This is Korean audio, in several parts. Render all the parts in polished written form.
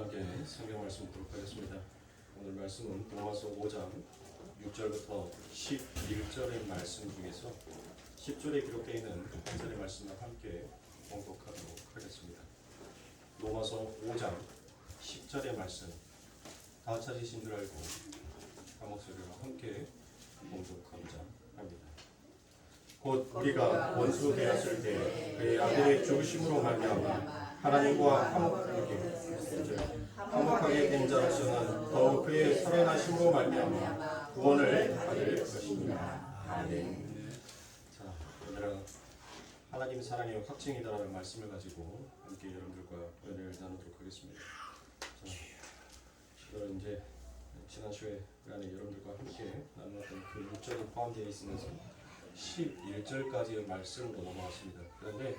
함께 성경 말씀 보도록 하겠습니다. 오늘 말씀은 로마서 5장 6절부터 11절의 말씀 중에서 10절에 기록되어 있는 한 절의 말씀을 함께 봉독하도록 하겠습니다. 로마서 5장 10절의 말씀 다 찾으신 줄 알고 한 목소리로 함께 봉독하고자 합니다. 곧 우리가 원수 되었을 때 그의 아들의 죽으심으로 말미암아 하나님과 화목하게 된 자로서는 더욱 그의 살아나심으로 말미암아 구원을 받을 것입니다. 아멘. 자, 오늘은 하나님의 사랑의 확증이다라는 말씀을 가지고 함께 여러분들과 은혜를 나누도록 하겠습니다. 자, 오늘 이제 지난 시간에 여러분들과 함께 나누었던 그 6절이 포함되어 있으면서 11절까지의 말씀으로 넘어갔습니다. 그런데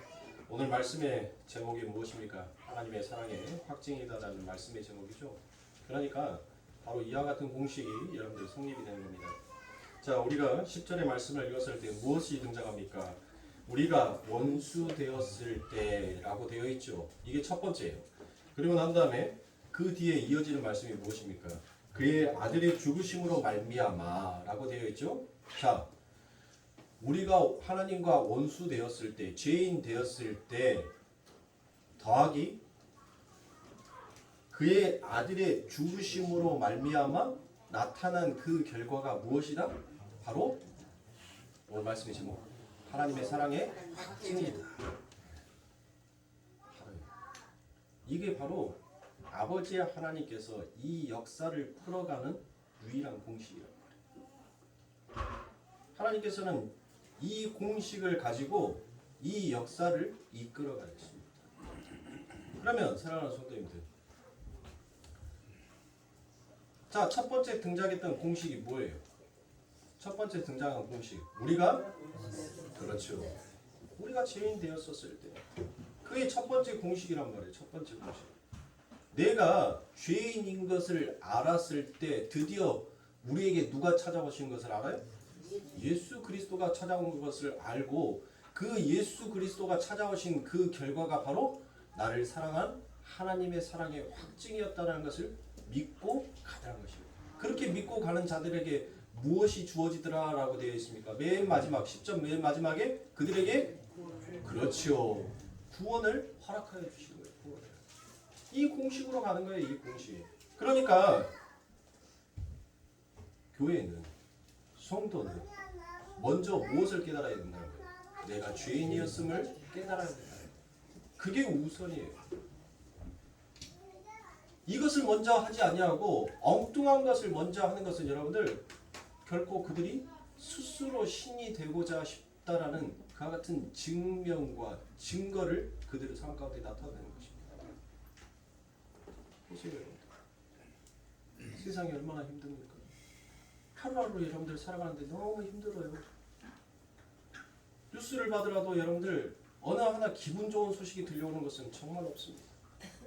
오늘 말씀의 제목이 무엇입니까? 하나님의 사랑의 확증이다라는 말씀의 제목이죠. 그러니까 바로 이와 같은 공식이 여러분들 성립이 되는 겁니다. 자, 우리가 10절의 말씀을 읽었을 때 무엇이 등장합니까? 우리가 원수 되었을 때라고 되어 있죠. 이게 첫 번째예요. 그리고 난 다음에 그 뒤에 이어지는 말씀이 무엇입니까? 그의 아들의 죽으심으로 말미암아 라고 되어 있죠. 자, 우리가 하나님과 원수 되었을 때, 죄인 되었을 때 더하기 그의 아들의 죽으심으로 말미암아 나타난 그 결과가 무엇이다? 바로 오늘 말씀의 제목 하나님의 사랑의 확증이다. 이게 바로 아버지 하나님께서 이 역사를 풀어가는 유일한 공식이란 말이에요. 하나님께서는 이 공식을 가지고 이 역사를 이끌어가겠습니다. 그러면 사랑하는 성도님들, 자, 첫 번째 등장했던 공식이 뭐예요? 첫 번째 등장한 공식, 우리가 그렇죠. 우리가 죄인 되었었을 때 그게 첫 번째 공식이란 말이에요. 첫 번째 공식. 내가 죄인인 것을 알았을 때 드디어 우리에게 누가 찾아오신 것을 알아요? 예수 그리스도가 찾아온 것을 알고 그 예수 그리스도가 찾아오신 그 결과가 바로 나를 사랑한 하나님의 사랑의 확증이었다는 것을 믿고 가라는 것입니다. 그렇게 믿고 가는 자들에게 무엇이 주어지더라 라고 되어 있습니까? 맨 마지막 10절 맨 마지막에 그들에게 그렇죠. 구원을 허락하여 주시는 거예요. 구원을. 이 공식으로 가는 거예요. 이 공식. 그러니까 교회는 성도는 먼저 무엇을 깨달아야 된다는 거예요? 내가 죄인이었음을 깨달아야 된다. 그게 우선이에요. 이것을 먼저 하지 아니하고 엉뚱한 것을 먼저 하는 것은 여러분들 결코 그들이 스스로 신이 되고자 싶다라는 그와 같은 증명과 증거를 그들의 삶 가운데 나타내는 것입니다. 보세요, 여러분들. 세상이 얼마나 힘듭니까? 하루하루 여러분들 살아가는데 너무 힘들어요. 뉴스를 받으라도 여러분들 어느 하나 기분 좋은 소식이 들려오는 것은 정말 없습니다.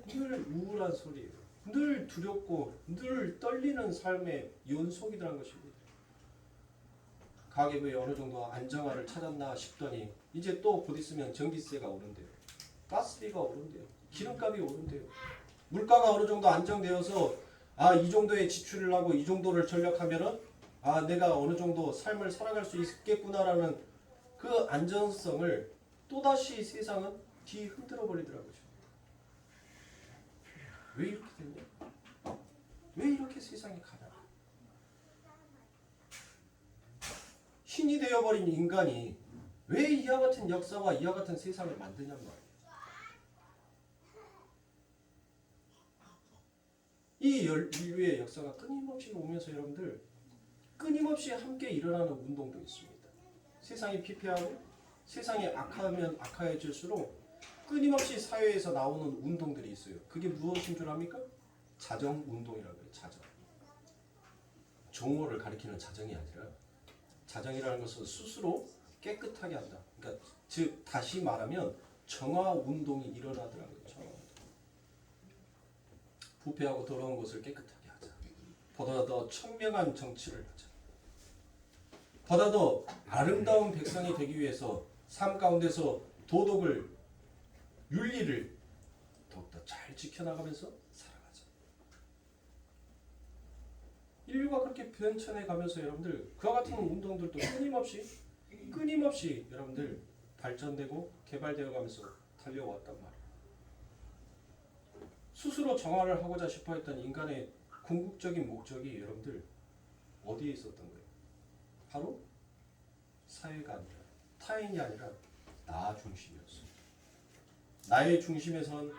늘 우울한 소리예요. 늘 두렵고 늘 떨리는 삶의 연속이라는 것입니다. 가계부에 어느 정도 안정화를 찾았나 싶더니 이제 또 곧 있으면 전기세가 오른대요. 가스비가 오른대요. 기름값이 오른대요. 물가가 어느 정도 안정되어서 이 정도의 지출을 하고 이 정도를 전력하면은 내가 어느 정도 삶을 살아갈 수 있겠구나라는 그 안전성을 또다시 세상은 뒤흔들어 버리더라고요. 왜 이렇게 됐냐? 왜 이렇게 세상이 가냐? 신이 되어버린 인간이 왜 이와 같은 역사와 이와 같은 세상을 만드냔 말이에요. 이 인류의 역사가 끊임없이 오면서 여러분들 끊임없이 함께 일어나는 운동도 있습니다. 세상이 피폐하고 세상이 악하면 악해질수록 끊임없이 사회에서 나오는 운동들이 있어요. 그게 무엇인 줄 압니까? 자정운동이라고 해요. 자정. 정오를 가리키는 자정이 아니라 자정이라는 것은 스스로 깨끗하게 한다. 그러니까 즉 다시 말하면 정화운동이 일어나더라는 거죠. 부패하고 더러운 것을 깨끗하게 하자. 보다 더 청명한 정치를 하자. 보다 더 아름다운 백성이 되기 위해서 삶 가운데서 도덕을 윤리를 더욱더 잘 지켜나가면서 살아가자. 인류가 그렇게 변천해 가면서 여러분들 그와 같은 운동들도 끊임없이 여러분들 발전되고 개발되어 가면서 달려왔단 말이에요. 스스로 정화를 하고자 싶어 했던 인간의 궁극적인 목적이 여러분들 어디에 있었던 거예요? 바로 사회가 아니라 타인이 아니라 나 중심이었어요. 나의 중심에선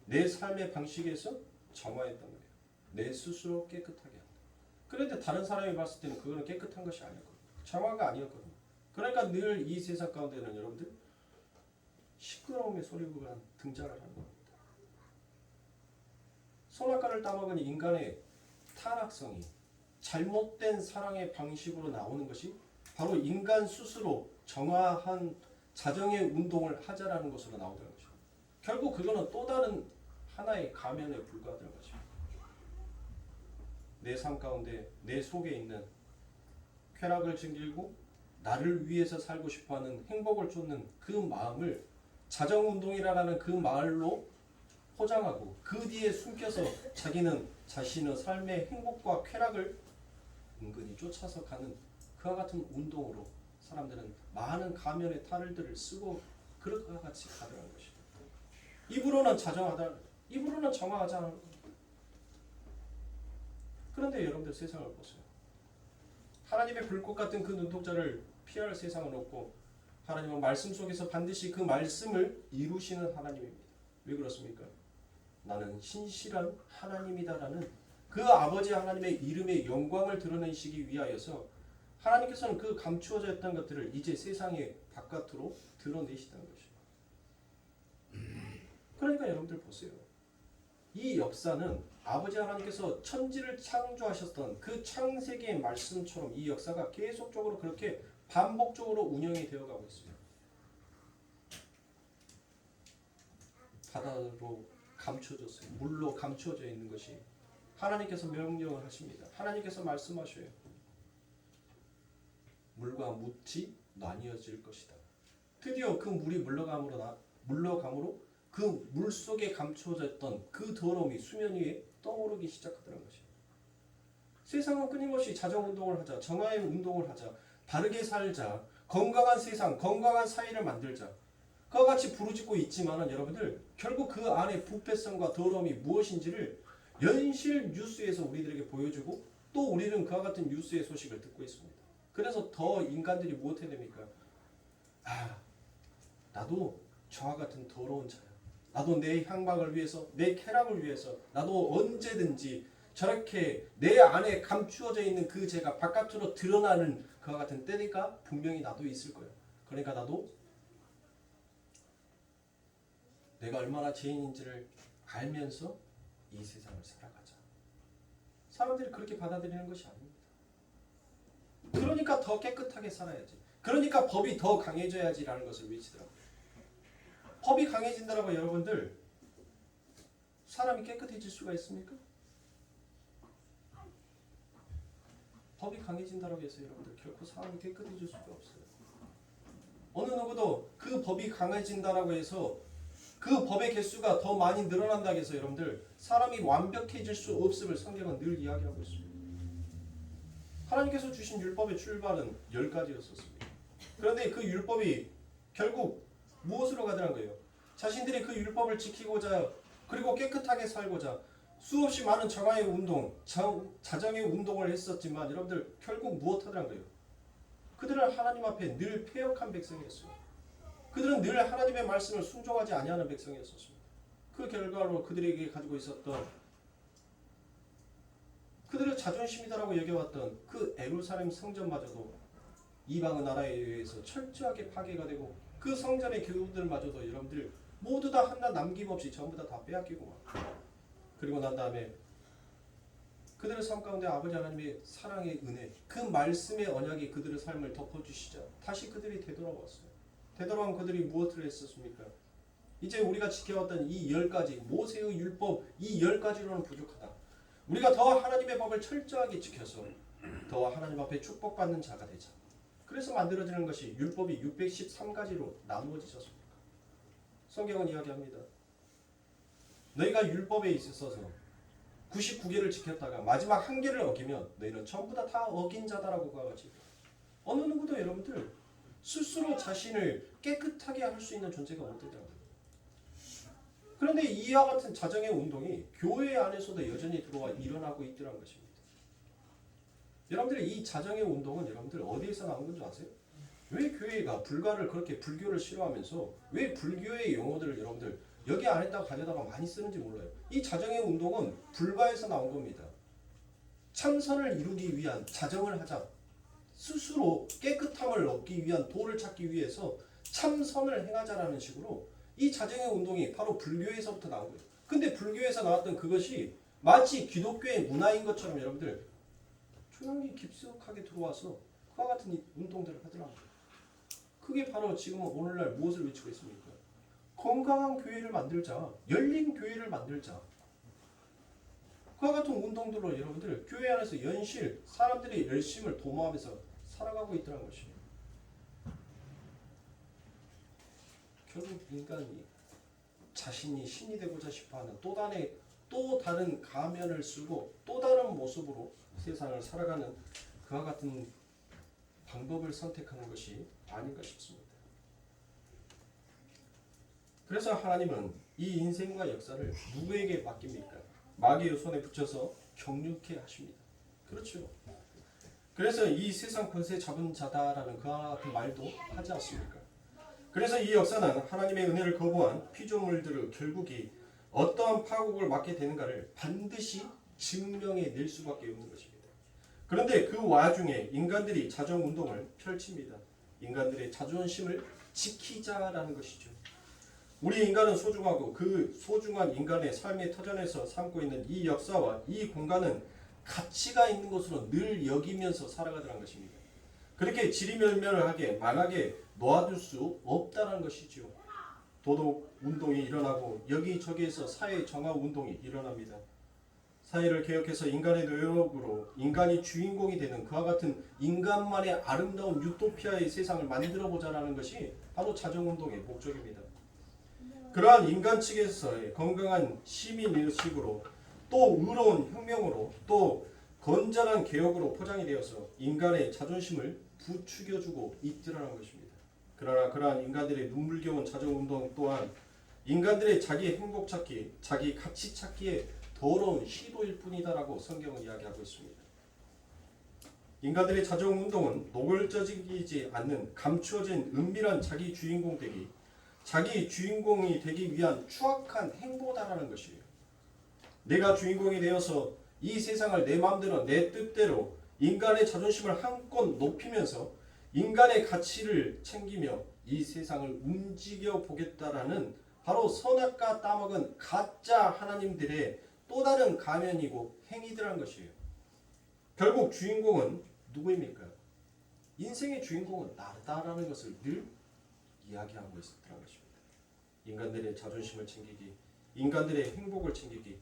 내 삶의 방식에서 정화했던 거예요. 내 스스로 깨끗하게 한다. 그런데 다른 사람이 봤을 때는 그거는 깨끗한 것이 아니었거든요. 정화가 아니었거든요. 그러니까 늘 이 세상 가운데는 여러분들 시끄러움의 소리가 등장을 하는 겁니다. 선악과를 따먹은 인간의 타락성이 잘못된 사랑의 방식으로 나오는 것이 바로 인간 스스로 정화한 자정의 운동을 하자라는 것으로 나오는 것이죠. 결국 그거는 또 다른 하나의 가면에 불과하다는 것이죠. 내 삶 가운데 내 속에 있는 쾌락을 즐기고 나를 위해서 살고 싶어하는 행복을 쫓는 그 마음을 자정운동이라는 그 말로 포장하고 그 뒤에 숨겨서 자기는 자신의 삶의 행복과 쾌락을 은근히 쫓아서 가는 그와 같은 운동으로 사람들은 많은 가면의 탈들을 쓰고 그릇과 같이 가려는 것입니다. 입으로는 자정하다, 입으로는 정화하지 않는 겁니다. 그런데 여러분들 세상을 보세요. 하나님의 불꽃 같은 그 눈동자를 피할 세상은 없고 하나님은 말씀 속에서 반드시 그 말씀을 이루시는 하나님입니다. 왜 그렇습니까? 나는 신실한 하나님이다라는 그 아버지 하나님의 이름의 영광을 드러내시기 위하여서 하나님께서는 그 감추어져 있던 것들을 이제 세상에 바깥으로 드러내시다는 것이죠. 그러니까 여러분들 보세요. 이 역사는 아버지 하나님께서 천지를 창조하셨던 그 창세기의 말씀처럼 이 역사가 계속적으로 그렇게 반복적으로 운영이 되어가고 있습니다. 바다로 감춰졌어요. 물로 감춰져 있는 것이 하나님께서 명령을 하십니다. 하나님께서 말씀하셔요. 물과 묻이 나뉘어질 것이다. 드디어 그 물이 물러감으로 그 물 속에 감춰졌던 그 더러움이 수면 위에 떠오르기 시작하더라는 것이에요. 세상은 끊임없이 자정운동을 하자, 정화의 운동을 하자, 바르게 살자, 건강한 세상, 건강한 사회를 만들자. 그와 같이 부르짖고 있지만 여러분들 결국 그 안에 부패성과 더러움이 무엇인지를 연실 뉴스에서 우리들에게 보여주고 또 우리는 그와 같은 뉴스의 소식을 듣고 있습니다. 그래서 더 인간들이 무엇해야 됩니까? 나도 저와 같은 더러운 자야. 나도 내 향방을 위해서, 내 쾌락을 위해서 나도 언제든지 저렇게 내 안에 감추어져 있는 그 죄가 바깥으로 드러나는 그와 같은 때가 분명히 나도 있을 거예요. 그러니까 나도 내가 얼마나 죄인인지를 알면서 이 세상을 살아가자. 사람들이 그렇게 받아들이는 것이 아닙니다. 그러니까 더 깨끗하게 살아야지. 그러니까 법이 더 강해져야지라는 것을 외치더라고요. 법이 강해진다라고 여러분들 사람이 깨끗해질 수가 있습니까? 법이 강해진다라고 해서 여러분들 결코 사람이 깨끗해질 수가 없어요. 어느 누구도 그 법이 강해진다라고 해서 그 법의 개수가 더 많이 늘어난다고 해서 여러분들 사람이 완벽해질 수 없음을 성경은 늘 이야기하고 있습니다. 하나님께서 주신 율법의 출발은 10가지였었습니다. 그런데 그 율법이 결국 무엇으로 가더란 거예요? 자신들이 그 율법을 지키고자 그리고 깨끗하게 살고자 수없이 많은 정화의 운동, 자정의 운동을 했었지만 여러분들 결국 무엇 하더란 거예요? 그들은 하나님 앞에 늘 패역한 백성이었어요. 그들은 늘 하나님의 말씀을 순종하지 아니하는 백성이었습니다. 그 결과로 그들에게 가지고 있었던 그들의 자존심이다라고 여겨왔던 그 예루살렘 성전마저도 이방의 나라에 의해서 철저하게 파괴가 되고 그 성전의 교우들마저도 여러분들 모두 다 하나 남김없이 전부 다 빼앗기고 그리고 난 다음에 그들의 삶 가운데 아버지 하나님의 사랑의 은혜 그 말씀의 언약이 그들의 삶을 덮어주시자 다시 그들이 되돌아왔어요. 되돌아온 그들이 무엇을 했었습니까? 이제 우리가 지켜왔던 이 10가지 모세의 율법 이 10가지로는 부족하다. 우리가 더 하나님의 법을 철저하게 지켜서 더 하나님 앞에 축복받는 자가 되자. 그래서 만들어지는 것이 율법이 613가지로 나누어지셨습니다. 성경은 이야기합니다. 너희가 율법에 있어서 99개를 지켰다가 마지막 한 개를 어기면 너희는 전부 다 어긴 자다라고 그와 같이 어느 누구도 여러분들 스스로 자신을 깨끗하게 할 수 있는 존재가 못 되더라고요. 그런데 이와 같은 자정의 운동이 교회 안에서도 여전히 들어와 일어나고 있더라는 것입니다. 여러분들 이 자정의 운동은 여러분들 어디에서 나온 건지 아세요? 왜 교회가 불가를 그렇게 불교를 싫어하면서 왜 불교의 용어들을 여러분들 여기 안에다가 가져다가 많이 쓰는지 몰라요. 이 자정의 운동은 불가에서 나온 겁니다. 참선을 이루기 위한 자정을 하자. 스스로 깨끗함을 얻기 위한 도를 찾기 위해서 참선을 행하자라는 식으로 이 자정의 운동이 바로 불교에서부터 나온 거예요. 근데 불교에서 나왔던 그것이 마치 기독교의 문화인 것처럼 여러분들 조용히 깊숙하게 들어와서 그와 같은 운동들을 하더라고요. 그게 바로 지금은 오늘날 무엇을 외치고 있습니까? 건강한 교회를 만들자. 열린 교회를 만들자. 그와 같은 운동들로 여러분들 교회 안에서 연실 사람들이 열심을 도모하면서 살아가고 있더라는 것이에요. 결국 인간이 자신이 신이 되고자 싶어하는 또 다른 가면을 쓰고 또 다른 모습으로 세상을 살아가는 그와 같은 방법을 선택하는 것이 아닌가 싶습니다. 그래서 하나님은 이 인생과 역사를 누구에게 맡깁니까? 마귀의 손에 붙여서 경륜케 하십니다. 그렇죠. 그래서 이 세상 권세 잡은 자다라는 그와 같은 말도 하지 않습니까? 그래서 이 역사는 하나님의 은혜를 거부한 피조물들의 결국이 어떠한 파국을 맞게 되는가를 반드시 증명해 낼 수밖에 없는 것입니다. 그런데 그 와중에 인간들이 자정운동을 펼칩니다. 인간들의 자존심을 지키자라는 것이죠. 우리 인간은 소중하고 그 소중한 인간의 삶의 터전에서 삼고 있는 이 역사와 이 공간은 가치가 있는 것으로 늘 여기면서 살아가더란 것입니다. 그렇게 지리멸멸하게 망하게 놓아둘 수 없다는 것이죠. 도덕 운동이 일어나고 여기저기에서 사회 정화 운동이 일어납니다. 사회를 개혁해서 인간의 노력으로 인간이 주인공이 되는 그와 같은 인간만의 아름다운 유토피아의 세상을 만들어보자라는 것이 바로 자정운동의 목적입니다. 그러한 인간 측에서의 건강한 시민의식으로 또 의로운 혁명으로 또 건전한 개혁으로 포장이 되어서 인간의 자존심을 부추겨주고 있더라는 것입니다. 그러나 그러한 인간들의 눈물겨운 자정운동 또한 인간들의 자기 행복 찾기, 자기 가치 찾기에 더러운 시도일 뿐이다라고 성경은 이야기하고 있습니다. 인간들의 자정운동은 노골적이지 않는 감추어진 은밀한 자기 주인공 되기, 자기 주인공이 되기 위한 추악한 행보다라는 것이에요. 내가 주인공이 되어서 이 세상을 내 마음대로 내 뜻대로 인간의 자존심을 한껏 높이면서 인간의 가치를 챙기며 이 세상을 움직여 보겠다라는 바로 선악과 따먹은 가짜 하나님들의 또 다른 가면이고 행위들한 것이에요. 결국 주인공은 누구입니까? 인생의 주인공은 나다라는 것을 늘 이야기하고 있었다는 것입니다. 인간들의 자존심을 챙기기, 인간들의 행복을 챙기기,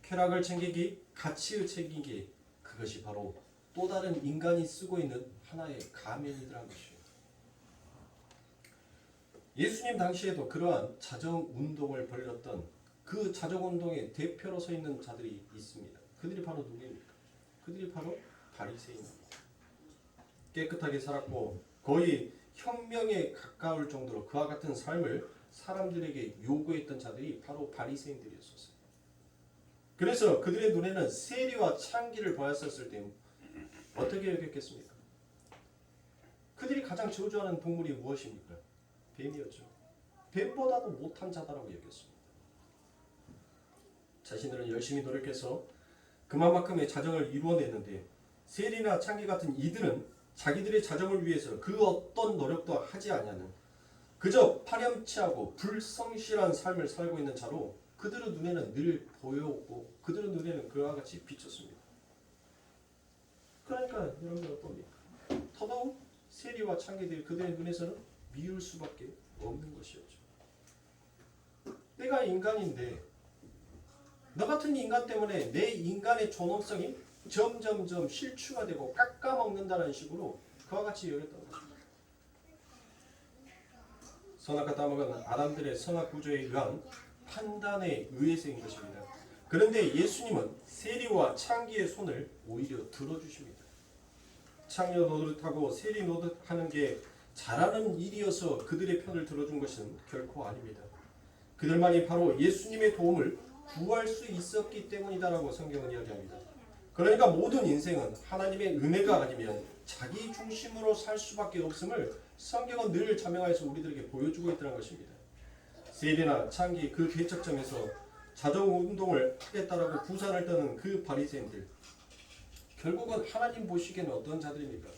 쾌락을 챙기기, 가치를 챙기기, 그것이 바로 또 다른 인간이 쓰고 있는 하나의 가면이라는 것이에요. 예수님 당시에도 그러한 자정운동을 벌였던 그 자정운동의 대표로 서 있는 자들이 있습니다. 그들이 바로 누구입니까? 그들이 바로 바리새인입니다. 깨끗하게 살았고 거의 혁명에 가까울 정도로 그와 같은 삶을 사람들에게 요구했던 자들이 바로 바리새인들이었어요. 그래서 그들의 눈에는 세리와 창기를 보았었을 때 어떻게 여겼겠습니까? 그들이 가장 저주하는 동물이 무엇입니까? 뱀이었죠. 뱀보다도 못한 자다라고 여겼습니다. 자신들은 열심히 노력해서 그만큼의 자정을 이루어냈는데 세리나 창기 같은 이들은 자기들의 자정을 위해서 그 어떤 노력도 하지 않냐는 그저 파렴치하고 불성실한 삶을 살고 있는 자로 그들의 눈에는 늘 보여오고 그들의 눈에는 그와 같이 비쳤습니다. 그러니까 여러분들 어떻습니까? 더더욱 세리와 창기들이 그들의 눈에서는 미울 수밖에 없는 것이었죠. 내가 인간인데 너 같은 인간 때문에 내 인간의 존엄성이 점점점 실추가 되고 깎아먹는다는 식으로 그와 같이 여겼던 것입니다. 선악과 따먹은 아담들의 선악 구조에 의한 판단에 의해서인 것입니다. 그런데 예수님은 세리와 창기의 손을 오히려 들어주십니다. 창녀 노릇하고 세리 노릇하는 게 잘하는 일이어서 그들의 편을 들어준 것은 결코 아닙니다. 그들만이 바로 예수님의 도움을 구할 수 있었기 때문이다라고 성경은 이야기합니다. 그러니까 모든 인생은 하나님의 은혜가 아니면 자기 중심으로 살 수밖에 없음을 성경은 늘 자명하여서 우리들에게 보여주고 있다는 것입니다. 세리나 창기 그 개척점에서 자정운동을 하겠다라고 부산을 떠는 그 바리새인들, 결국은 하나님 보시기에는 어떤 자들입니까?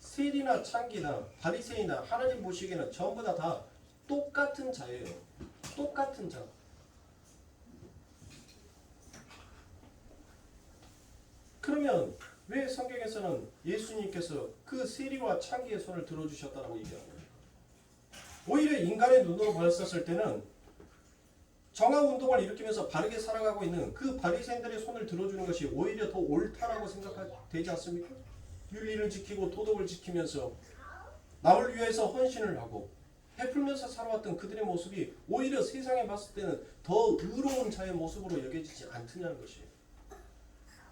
세리나 창기나 바리새인이나 하나님 보시기에는 전부 다 똑같은 자예요. 똑같은 자. 그러면 왜 성경에서는 예수님께서 그 세리와 창기의 손을 들어주셨다고 얘기하는 거예요? 오히려 인간의 눈으로 봤었을 때는 정화운동을 일으키면서 바르게 살아가고 있는 그 바리새인들의 손을 들어주는 것이 오히려 더 옳다라고 생각되지 않습니까? 윤리를 지키고 도덕을 지키면서 남을 위해서 헌신을 하고 베풀면서 살아왔던 그들의 모습이 오히려 세상에 봤을 때는 더 의로운 자의 모습으로 여겨지지 않느냐는 것이에요.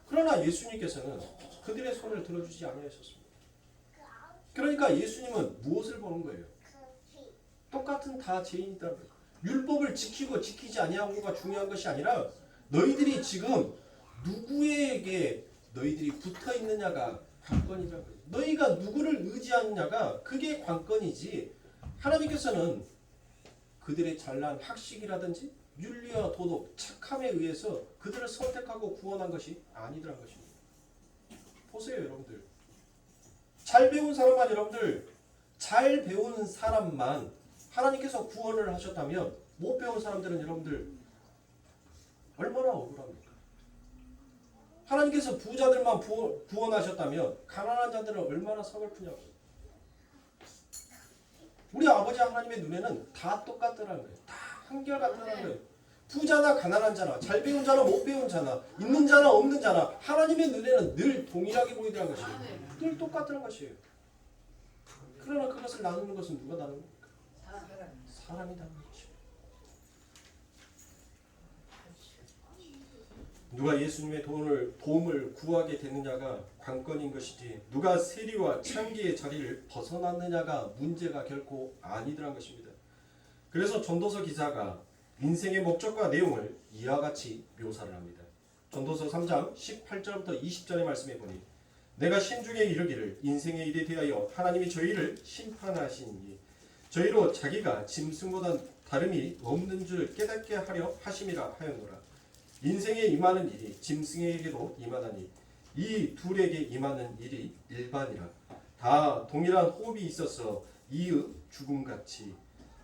그러나 예수님께서는 그들의 손을 들어주지 아니하셨습니다. 그러니까 예수님은 무엇을 보는 거예요? 똑같은 다 죄인이다. 율법을 지키고 지키지 아니하고가 중요한 것이 아니라 너희들이 지금 누구에게 너희들이 붙어 있느냐가 관건이라는 거예요. 너희가 누구를 의지하느냐가 그게 관건이지, 하나님께서는 그들의 잘난 학식이라든지 윤리와 도덕, 착함에 의해서 그들을 선택하고 구원한 것이 아니더란 것입니다. 보세요, 여러분들. 잘 배운 사람만, 여러분들 잘 배운 사람만 하나님께서 구원을 하셨다면 못 배운 사람들은 여러분들 얼마나 억울합니까? 하나님께서 부자들만 구원하셨다면 가난한 자들은 얼마나 서글프냐고요. 우리 아버지 하나님의 눈에는 다 똑같더라는 거예요. 다 한결같다는 거예요. 부자나 가난한 자나 잘 배운 자나 못 배운 자나 있는 자나 없는 자나 하나님의 눈에는 늘 동일하게 보이더라는 것이에요. 늘 똑같다는 것이에요. 그러나 그것을 나누는 것은 누가 나누는 겁니까? 사람이 나누는 것이에요. 누가 예수님의 도움을 구하게 되느냐가 관건인 것이지 누가 세리와 창기의 자리를 벗어났느냐가 문제가 결코 아니더란 것입니다. 그래서 전도서 기자가 인생의 목적과 내용을 이와 같이 묘사를 합니다. 전도서 3장 18절부터 20절의 말씀에 보니 내가 신중에 이르기를 인생의 일에 대하여 하나님이 저희를 심판하시니 저희로 자기가 짐승보다 다름이 없는 줄 깨닫게 하려 하심이라 하였노라. 인생에 임하는 일이 짐승에게도 임하나니 이 둘에게 임하는 일이 일반이라. 다 동일한 호흡이 있어서 이의 죽음같이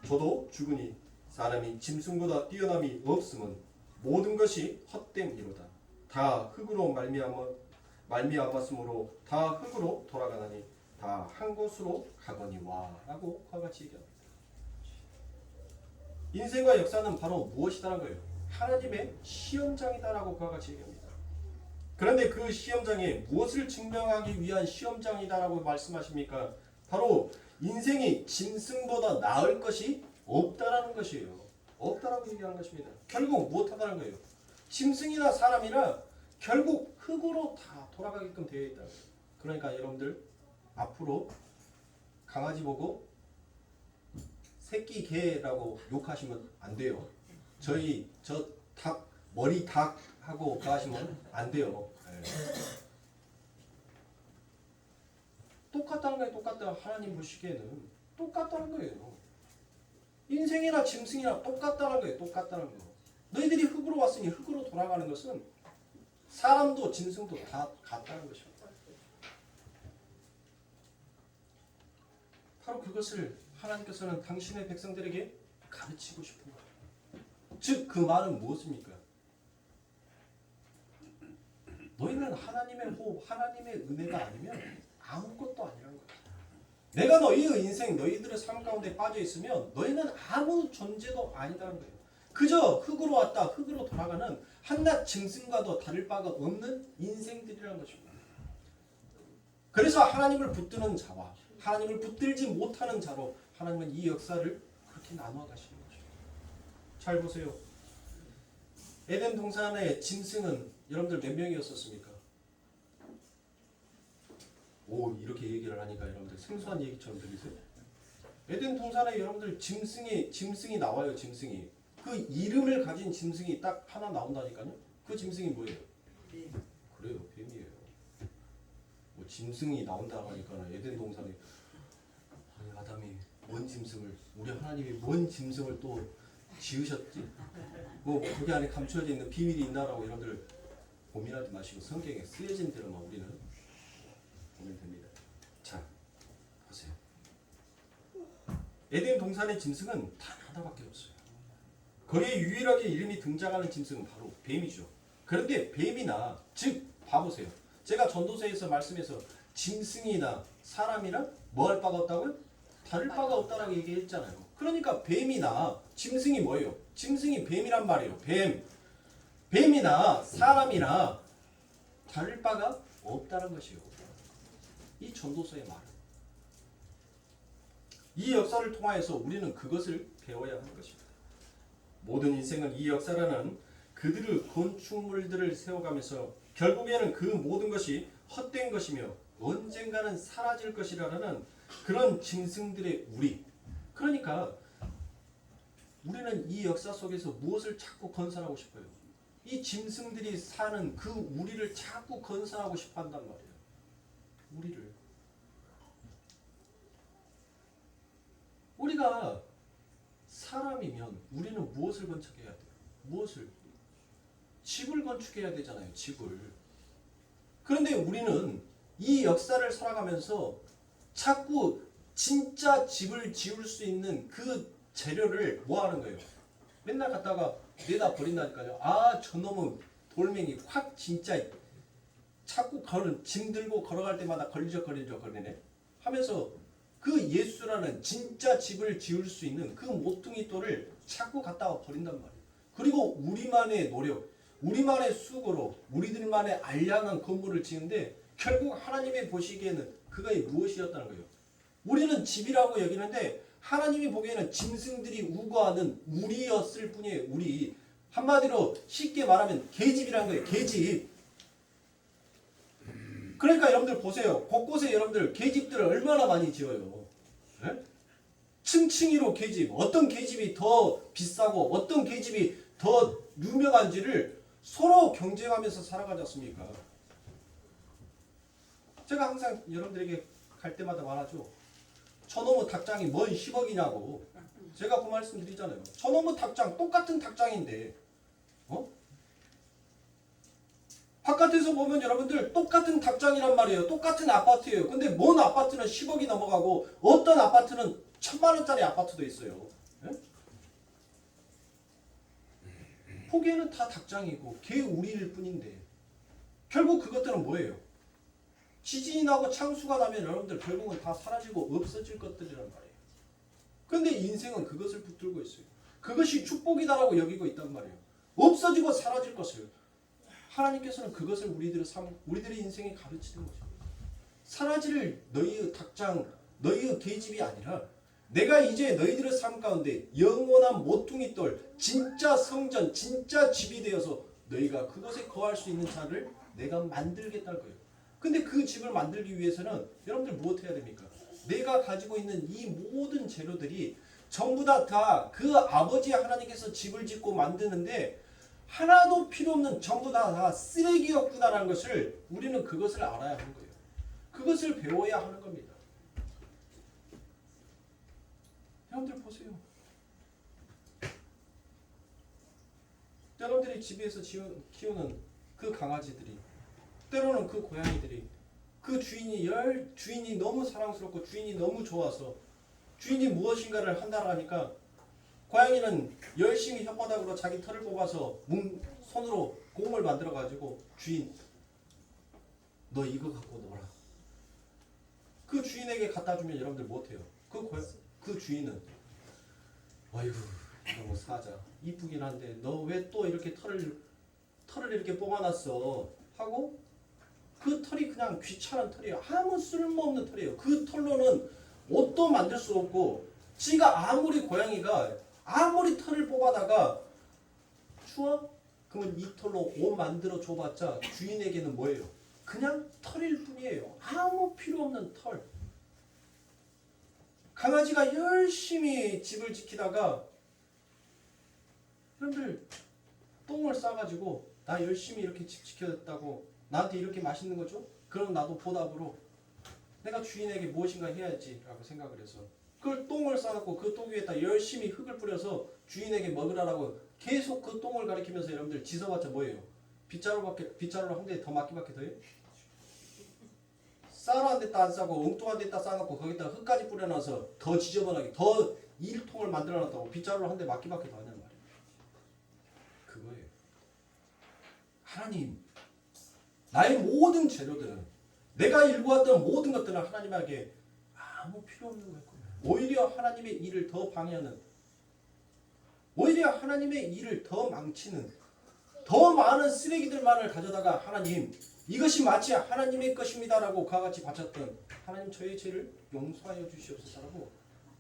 저도 죽으니 사람이 짐승보다 뛰어남이 없음은 모든 것이 헛됨이로다. 다 흙으로 말미암았으므로 다 흙으로 돌아가나니 다 한 곳으로 가거니와 라고 그와 같이 얘기합니다. 인생과 역사는 바로 무엇이다라는 거예요? 하나님의 시험장이다라고 그와 같이 얘기합니다. 그런데 그 시험장에 무엇을 증명하기 위한 시험장이다라고 말씀하십니까? 바로 인생이 짐승보다 나을 것이 없다라는 것이에요. 없다라고 얘기하는 것입니다. 결국 무엇하다는 거예요? 짐승이나 사람이나 결국 흙으로 다 돌아가게끔 되어 있다. 그러니까 여러분들 앞으로 강아지 보고 새끼 개라고 욕하시면 안 돼요. 저 닭 머리 닭 하고 하시면 안 돼요. 네. 똑같다는 거예요. 똑같다. 하나님 보시기에는 똑같다는 거예요. 인생이나 짐승이나 똑같다는 거예요. 똑같다는 거. 너희들이 흙으로 왔으니 흙으로 돌아가는 것은 사람도 짐승도 다 같다는 것입니다. 바로 그것을 하나님께서는 당신의 백성들에게 가르치고 싶은 거예요. 즉 그 말은 무엇입니까? 너희는 하나님의 호흡, 하나님의 은혜가 아니면 아무것도 아니라는 거예요. 내가 너희의 인생, 너희들의 삶 가운데 빠져 있으면 너희는 아무 존재도 아니다는 거예요. 그저 흙으로 왔다 흙으로 돌아가는 한낱 짐승과도 다를 바가 없는 인생들이라는 것입니다. 그래서 하나님을 붙드는 자와 하나님을 붙들지 못하는 자로 하나님은 이 역사를 그렇게 나누어 가시는 거죠. 잘 보세요. 에덴 동산의 짐승은 여러분들 몇 명이었었습니까? 오, 이렇게 얘기를 하니까 여러분들 생소한 얘기처럼 들리세요? 에덴 동산에 여러분들 짐승이 나와요. 짐승이. 그 이름을 가진 짐승이 딱 하나 나온다니까요. 그 짐승이 뭐예요? 그래요, 뱀이에요. 뭐 짐승이 나온다고 하니까 에덴 동산에 아니 아담이 뭔 짐승을, 우리 하나님이 뭔 짐승을 또 지으셨지? 뭐 거기 안에 감춰져 있는 비밀이 있나라고 여러분들 고민하지 마시고 성경에 쓰여진 대로만 우리는 보면 됩니다. 자, 보세요. 에덴 동산의 짐승은 단 하나밖에 없어요. 거기에 유일하게 이름이 등장하는 짐승은 바로 뱀이죠. 그런데 뱀이나, 즉 봐보세요. 제가 전도서에서 말씀해서 짐승이나 사람이나 뭐 할 바가 없다고요? 다를 바가 없다라고 얘기했잖아요. 그러니까 뱀이나 짐승이 뭐예요? 짐승이 뱀이란 말이에요. 뱀이나 사람이나 다를 바가 없다는 것이요. 이 전도서의 말은. 이 역사를 통하여서 우리는 그것을 배워야 하는 것입니다. 모든 인생은 이 역사라는 그들의 건축물들을 세워가면서 결국에는 그 모든 것이 헛된 것이며 언젠가는 사라질 것이라는 그런 짐승들의 우리. 그러니까 우리는 이 역사 속에서 무엇을 자꾸 건설하고 싶어요? 이 짐승들이 사는 그 우리를 자꾸 건설하고 싶어 한단 말이에요. 우리가 사람이면 우리는 무엇을 건축해야 돼요? 무엇을? 집을 건축해야 되잖아요. 집을. 그런데 우리는 이 역사를 살아가면서 자꾸 진짜 집을 지을 수 있는 그 재료를 뭐 하는 거예요? 맨날 갖다가 내다 버린다니까요. 아, 저놈은 돌멩이 확 진짜 자꾸 짐 들고 걸어갈 때마다 걸리적거리네 하면서 그 예수라는 진짜 집을 지을 수 있는 그 모퉁이 돌을 자꾸 갖다가 버린단 말이에요. 그리고 우리만의 노력, 우리만의 수고로 우리들만의 알량한 건물을 지는데 결국 하나님이 보시기에는 그것이 무엇이었다는 거예요. 우리는 집이라고 여기는데 하나님이 보기에는 짐승들이 우거하는 우리였을 뿐이에요. 우리. 한마디로 쉽게 말하면 계집이라는 거예요. 계집. 그러니까 여러분들 보세요. 곳곳에 여러분들 계집들을 얼마나 많이 지어요. 네? 층층이로 계집. 어떤 계집이 더 비싸고 어떤 계집이 더 유명한지를 서로 경쟁하면서 살아가지 않습니까? 제가 항상 여러분들에게 갈 때마다 말하죠. 저놈의 닭장이 뭔 10억이냐고. 제가 그 말씀 드리잖아요. 저놈의 닭장 똑같은 닭장인데 바깥에서 보면 여러분들 똑같은 닭장이란 말이에요. 똑같은 아파트예요. 근데 뭔 아파트는 10억이 넘어가고 어떤 아파트는 1000만 원짜리 아파트도 있어요. 네? 보기에는 다 닭장이고 개우리일 뿐인데 결국 그것들은 뭐예요? 지진이 나고 창수가 나면 여러분들 결국은 다 사라지고 없어질 것들이란 말이에요. 그런데 인생은 그것을 붙들고 있어요. 그것이 축복이다라고 여기고 있단 말이에요. 없어지고 사라질 것을. 하나님께서는 그것을 우리들의 인생에 가르치는 거죠. 사라질 너희의 닭장, 너희의 계집이 아니라 내가 이제 너희들의 삶 가운데 영원한 모퉁이돌, 진짜 성전, 진짜 집이 되어서 너희가 그곳에 거할 수 있는 자를 내가 만들겠다는 거예요. 근데 그 집을 만들기 위해서는 여러분들 무엇 해야 됩니까? 내가 가지고 있는 이 모든 재료들이 전부 다 그 아버지 하나님께서 집을 짓고 만드는데 하나도 필요 없는 전부 다 쓰레기였구나라는 것을 우리는 그것을 알아야 하는 거예요. 그것을 배워야 하는 겁니다. 여러분들 보세요. 여러분들이 집에서 키우는 그 강아지들이 때로는 그 고양이들이 그 주인이 너무 사랑스럽고 주인이 너무 좋아서 주인이 무엇인가를 한다고 하니까 고양이는 열심히 혓바닥으로 자기 털을 뽑아서 손으로 공을 만들어 가지고 주인 너 이거 갖고 놀아. 그 주인에게 갖다 주면 여러분들 못해요. 그 주인은 아이고 너무 사자 이쁘긴 한데 너 왜 또 이렇게 털을 이렇게 뽑아놨어 하고 그 털이 그냥 귀찮은 털이에요. 아무 쓸모없는 털이에요. 그 털로는 옷도 만들 수 없고 지가 고양이가 아무리 털을 뽑아다가 추워? 그러면 이 털로 옷 만들어 줘봤자 주인에게는 뭐예요? 그냥 털일 뿐이에요. 아무 필요 없는 털. 강아지가 열심히 집을 지키다가 여러분들 똥을 싸가지고 나 열심히 이렇게 집 지켰다고 나한테 이렇게 맛있는 거죠? 그럼 나도 보답으로 내가 주인에게 무엇인가 해야지 라고 생각을 해서 그걸 똥을 싸갖고 그 똥 위에다 열심히 흙을 뿌려서 주인에게 먹으라고 계속 그 똥을 가리키면서 여러분들 지서봤자 뭐예요? 빗자루로 한 대 더 맞기밖에 더해요? 쌀로 한 대다 안 싸고 엉뚱한 데다 싸갖고 거기다 흙까지 뿌려놔서 더 지저분하게 더 일통을 만들어놨다고 빗자루로 한 대 맞기밖에 더 하냐는 말이에요. 그거예요. 하나님 나의 모든 재료들은 내가 일구었던 모든 것들은 하나님에게 아무 필요 없는 거예요. 오히려 하나님의 일을 더 방해하는 오히려 하나님의 일을 더 망치는 더 많은 쓰레기들만을 가져다가 하나님 이것이 마치 하나님의 것입니다라고 그와 같이 바쳤던 하나님 저의 죄를 용서하여 주시옵소서라고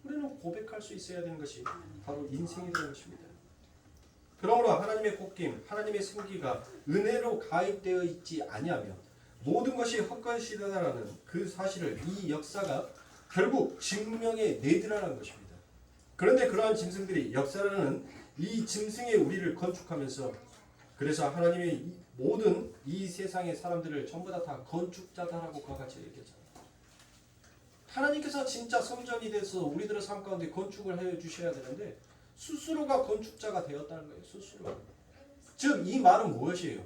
우리는 고백할 수 있어야 되는 것이 바로 인생이 되는 것입니다. 그러므로 하나님의 복김, 하나님의 생기가 은혜로 가입되어 있지 아니하면 모든 것이 헛것이다라는 그 사실을 이 역사가 결국 증명해 내드라는 것입니다. 그런데 그러한 짐승들이 역사라는 이 짐승의 우리를 건축하면서 그래서 하나님의 모든 이 세상의 사람들을 전부 다 건축자다라고 그와 같이 얘기했잖아요. 하나님께서 진짜 성전이 돼서 우리들의 삶 가운데 건축을 해 주셔야 되는데 스스로가 건축자가 되었다는 거예요. 스스로. 즉 이 말은 무엇이에요?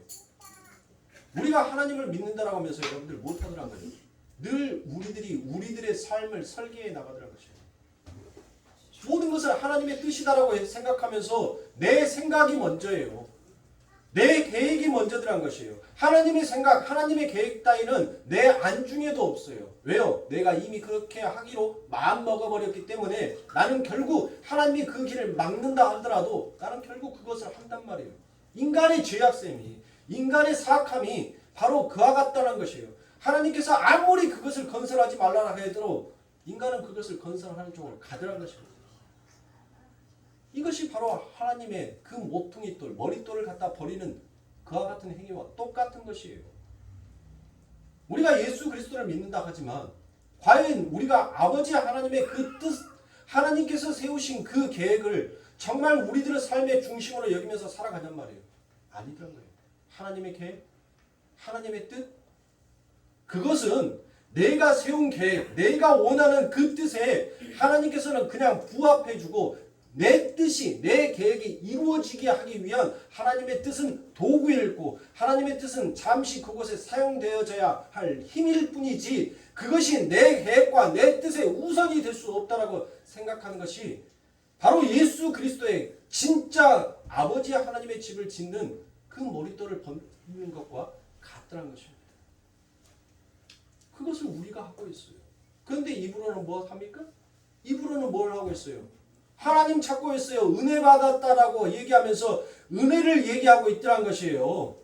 우리가 하나님을 믿는다라고 하면서 여러분들 못하더란 거예요. 늘 우리들의 삶을 설계해 나가더란 것이에요. 모든 것을 하나님의 뜻이다라고 생각하면서 내 생각이 먼저예요. 내 계획이 먼저더란 것이에요. 하나님의 생각, 하나님의 계획 따위는 내 안중에도 없어요. 왜요? 내가 이미 그렇게 하기로 마음 먹어버렸기 때문에 나는 결국 하나님이 그 길을 막는다 하더라도 나는 결국 그것을 한단 말이에요. 인간의 죄악됨이, 인간의 사악함이 바로 그와 같다는 것이에요. 하나님께서 아무리 그것을 건설하지 말라라 해도 인간은 그것을 건설하는 쪽으로 가더란 것입니다. 이것이 바로 하나님의 그 모퉁이돌, 머릿돌을 갖다 버리는 그와 같은 행위와 똑같은 것이에요. 우리가 예수 그리스도를 믿는다 하지만 과연 우리가 아버지 하나님의 그 뜻, 하나님께서 세우신 그 계획을 정말 우리들의 삶의 중심으로 여기면서 살아가냔 말이에요. 아니더란 거예요. 하나님의 계획, 하나님의 뜻, 그것은 내가 세운 계획, 내가 원하는 그 뜻에 하나님께서는 그냥 부합해주고 내 뜻이, 내 계획이 이루어지게 하기 위한 하나님의 뜻은 도구일고 하나님의 뜻은 잠시 그곳에 사용되어져야 할 힘일 뿐이지 그것이 내 계획과 내 뜻의 우선이 될 수 없다라고 생각하는 것이 바로 예수 그리스도의 진짜 아버지 하나님의 집을 짓는 그 머릿돌을 벗는 것과 같다는 것입니다. 그것을 우리가 하고 있어요. 그런데 입으로는 뭐 합니까? 입으로는 뭘 하고 있어요? 하나님 찾고 있어요. 은혜 받았다라고 얘기하면서 은혜를 얘기하고 있더란 것이에요.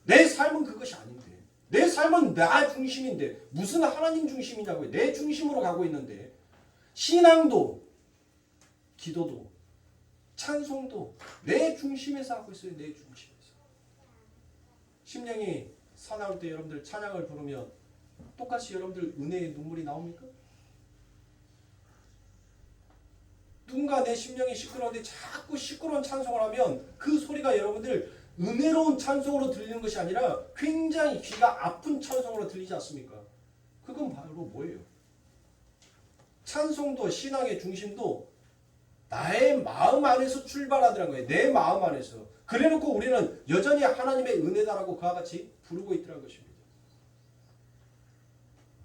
내 삶은 그것이 아닌데. 내 삶은 나 중심인데 무슨 하나님 중심이냐고요. 내 중심으로 가고 있는데 신앙도 기도도 찬송도 내 중심에서 하고 있어요. 내 중심에서. 심령이 사나울 때 여러분들 찬양을 부르면 똑같이 여러분들 은혜의 눈물이 나옵니까? 누군가 내 심령이 시끄러운데 자꾸 시끄러운 찬송을 하면 그 소리가 여러분들 은혜로운 찬송으로 들리는 것이 아니라 굉장히 귀가 아픈 찬송으로 들리지 않습니까? 그건 바로 뭐예요? 찬송도 신앙의 중심도 나의 마음 안에서 출발하더란 거예요. 내 마음 안에서. 그래놓고 우리는 여전히 하나님의 은혜다라고 그와 같이 부르고 있더란 것입니다.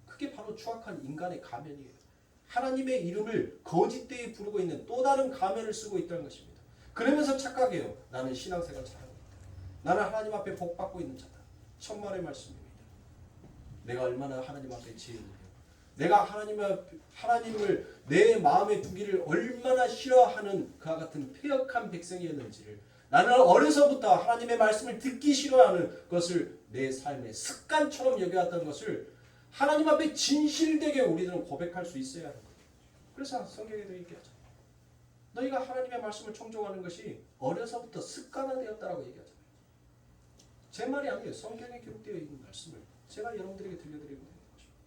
그게 바로 추악한 인간의 가면이에요. 하나님의 이름을 거짓되이 부르고 있는 또 다른 가면을 쓰고 있다는 것입니다. 그러면서 착각해요. 나는 신앙생활 잘하고 있다. 나는 하나님 앞에 복 받고 있는 자다. 천만의 말씀입니다. 내가 얼마나 하나님 앞에 지혜를 내가 하나님을 내 마음에 두기를 얼마나 싫어하는 그와 같은 폐역한 백성이었는지를 나는 어려서부터 하나님의 말씀을 듣기 싫어하는 것을 내 삶의 습관처럼 여겨왔던 것을 하나님 앞에 진실되게 우리들은 고백할 수 있어야 하는 거예요. 그래서 성경에도 얘기하죠. 너희가 하나님의 말씀을 청종하는 것이 어려서부터 습관화되었다라고 얘기하잖아요. 제 말이 아니에요. 성경에 기록되어 있는 말씀을 제가 여러분들에게 들려드리고 있는 것입니다.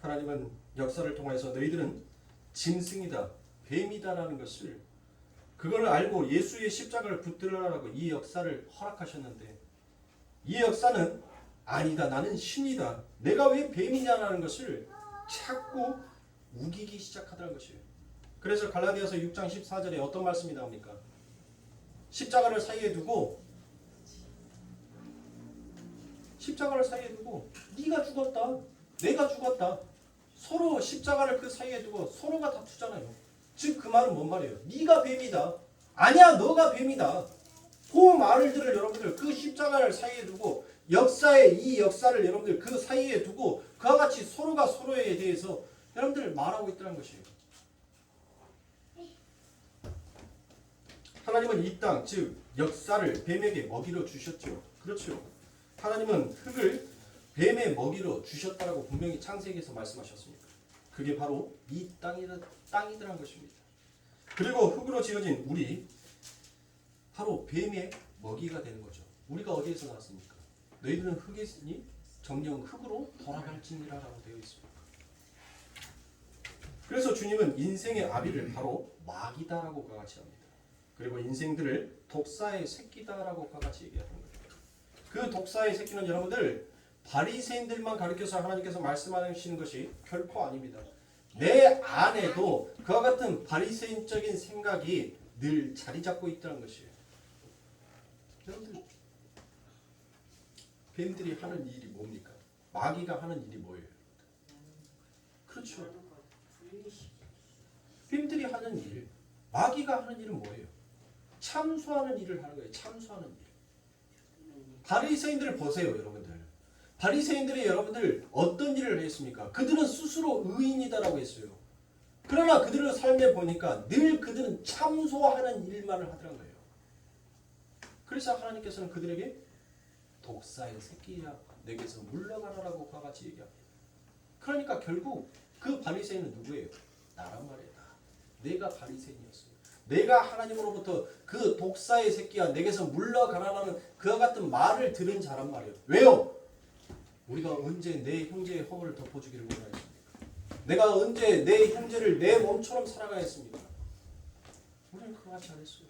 하나님은 역사를 통해서 너희들은 짐승이다, 뱀이다라는 것을 그걸 알고 예수의 십자가를 붙들으라고 이 역사를 허락하셨는데 이 역사는 아니다, 나는 신이다, 내가 왜 뱀이냐라는 것을 자꾸 우기기 시작하더라는 것이에요. 그래서 갈라디아서 6장 14절에 어떤 말씀이 나옵니까? 십자가를 사이에 두고 네가 죽었다, 내가 죽었다, 서로 십자가를 그 사이에 두고 서로가 다투잖아요. 즉 그 말은 뭔 말이에요? 네가 뱀이다, 아니야 너가 뱀이다. 그 말들을 여러분들 그 십자가를 사이에 두고 이 역사를 여러분들 그 사이에 두고 그와 같이 서로가 서로에 대해서 여러분들 말하고 있다는 것이에요. 하나님은 이 땅, 즉 역사를 뱀에게 먹이로 주셨죠. 그렇죠. 하나님은 흙을 뱀의 먹이로 주셨다라고 분명히 창세기에서 말씀하셨습니다. 그게 바로 이 땅이더란 것입니다. 그리고 흙으로 지어진 우리, 바로 뱀의 먹이가 되는 거죠. 우리가 어디에서 나왔습니까? 너희들은 흙이니 정녕 흙으로 돌아갈지니라라고 되어 있습니다. 그래서 주님은 인생의 아비를 바로 마귀다라고 같이 합니다. 그리고 인생들을 독사의 새끼다라고 같이 얘기하는 거예요. 그 독사의 새끼는 여러분들 바리새인들만 가리켜서 하나님께서 말씀하시는 것이 결코 아닙니다. 내 안에도 그와 같은 바리새인적인 생각이 늘 자리 잡고 있다는 것이에요. 여러분들 뱀들이 하는 일이 뭡니까? 마귀가 하는 일이 뭐예요? 그렇죠. 뱀들이 하는 일, 마귀가 하는 일은 뭐예요? 참소하는 일을 하는 거예요. 참소하는 일. 바리새인들을 보세요, 여러분들. 바리새인들이 여러분들 어떤 일을 했습니까? 그들은 스스로 의인이다라고 했어요. 그러나 그들의 삶에 보니까 늘 그들은 참소하는 일만을 하더란 거예요. 그래서 하나님께서는 그들에게 독사의 새끼야, 내게서 물러가라라고 그와 같이 얘기합니다. 그러니까 결국 그 바리새인은 누구예요? 나란 말이야. 내가 바리새인이었어요. 내가 하나님으로부터 그 독사의 새끼야, 내게서 물러가라라는 그와 같은 말을 들은 자란 말이에요. 왜요? 우리가 언제 내 형제의 허물을 덮어주기를 원하였습니까? 내가 언제 내 형제를 내 몸처럼 사랑하였습니까? 우리는 그와 같이 안 했어요.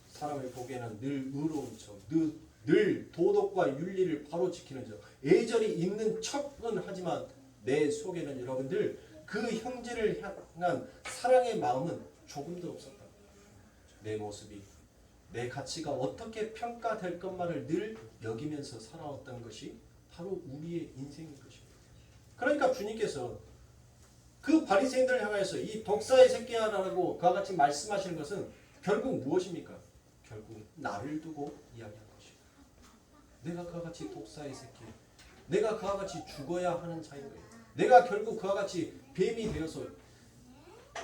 사람을 보기에는 늘 의로운 척, 늘 도덕과 윤리를 바로 지키는 척, 애절히 있는 척은 하지만 내 속에는 여러분들 그 형제를 향한 사랑의 마음은 조금도 없었다. 내 모습이, 내 가치가 어떻게 평가될 것만을 늘 여기면서 살아왔던 것이 바로 우리의 인생인 것입니다. 그러니까 주님께서 그 바리새인들을 향하여서 이 독사의 새끼야라고 그와 같이 말씀하시는 것은 결국 무엇입니까? 결국 나를 두고 이야기한 것입니다. 내가 그와 같이 독사의 새끼, 내가 그와 같이 죽어야 하는 자인 거예요. 내가 결국 그와 같이 뱀이 되어서,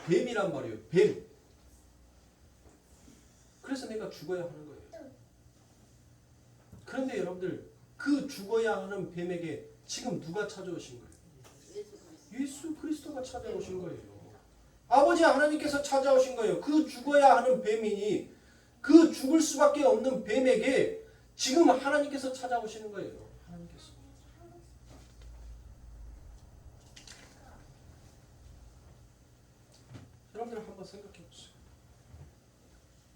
뱀이란 말이에요. 뱀. 그래서 내가 죽어야 하는 거예요. 그런데 여러분들 그 죽어야 하는 뱀에게 지금 누가 찾아오신 거예요? 예수 그리스도가 찾아오신 거예요. 아버지 하나님께서 찾아오신 거예요. 그 죽어야 하는 뱀이니 그 죽을 수밖에 없는 뱀에게 지금 하나님께서 찾아오시는 거예요. 하나님께서. 여러분들 한번 생각해 보세요.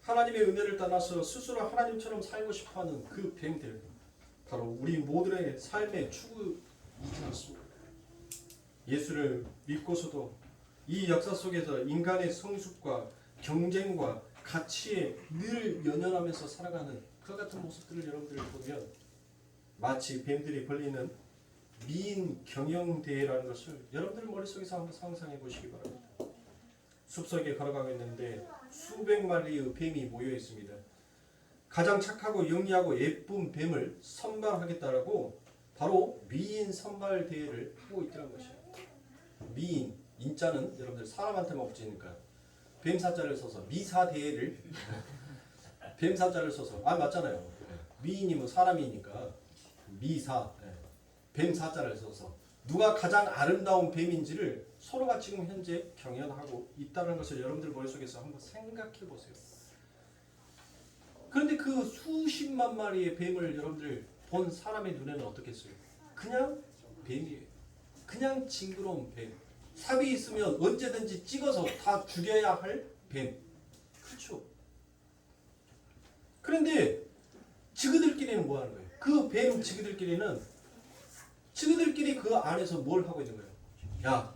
하나님의 은혜를 떠나서 스스로 하나님처럼 살고 싶어하는 그 뱀들, 바로 우리 모두의 삶의 추구이지 않습니까? 예수를 믿고서도 이 역사 속에서 인간의 성숙과 경쟁과 가치에 늘 연연하면서 살아가는 그 같은 모습들을 여러분들이 보면 마치 뱀들이 벌리는 미인 경영대회라는 것을 여러분들 머릿속에서 한번 상상해 보시기 바랍니다. 숲속에 걸어가고 있는데 수백 마리의 뱀이 모여 있습니다. 가장 착하고 영리하고 예쁜 뱀을 선발하겠다라고 바로 미인 선발 대회를 하고 있더란 것이에요. 미인, 인자는 여러분들 사람한테만 붙이니까 뱀사자를 써서 미사 대회를 뱀사자를 써서 맞잖아요. 미인이 뭐 사람이니까 미사 뱀사자를 써서 누가 가장 아름다운 뱀인지를 서로가 지금 현재 경연하고 있다는 것을 여러분들 머릿속에서 한번 생각해 보세요. 그런데 그 수십만 마리의 뱀을 여러분들 본 사람의 눈에는 어떻겠어요? 그냥 뱀이에요. 그냥 징그러운 뱀. 삽이 있으면 언제든지 찍어서 다 죽여야 할 뱀. 그렇죠? 그런데 지그들끼리는 뭐 하는 거예요? 그 뱀 지그들끼리 그 안에서 뭘 하고 있는 거예요? 야,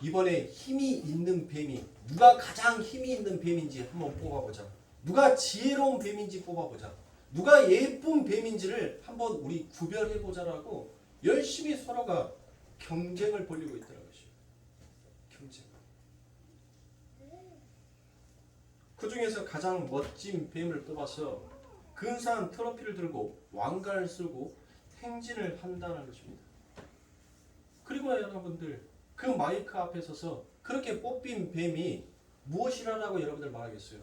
이번에 힘이 있는 뱀이 누가 가장 힘이 있는 뱀인지 한번 뽑아보자. 누가 지혜로운 뱀인지 뽑아보자. 누가 예쁜 뱀인지를 한번 우리 구별해보자라고 열심히 서로가 경쟁을 벌이고 있다는 것이에요. 경쟁. 그 중에서 가장 멋진 뱀을 뽑아서 근사한 트로피를 들고 왕관을 쓰고 행진을 한다는 것입니다. 그리고 여러분들 그 마이크 앞에 서서 그렇게 뽑힌 뱀이 무엇이라고 여러분들 말하겠어요?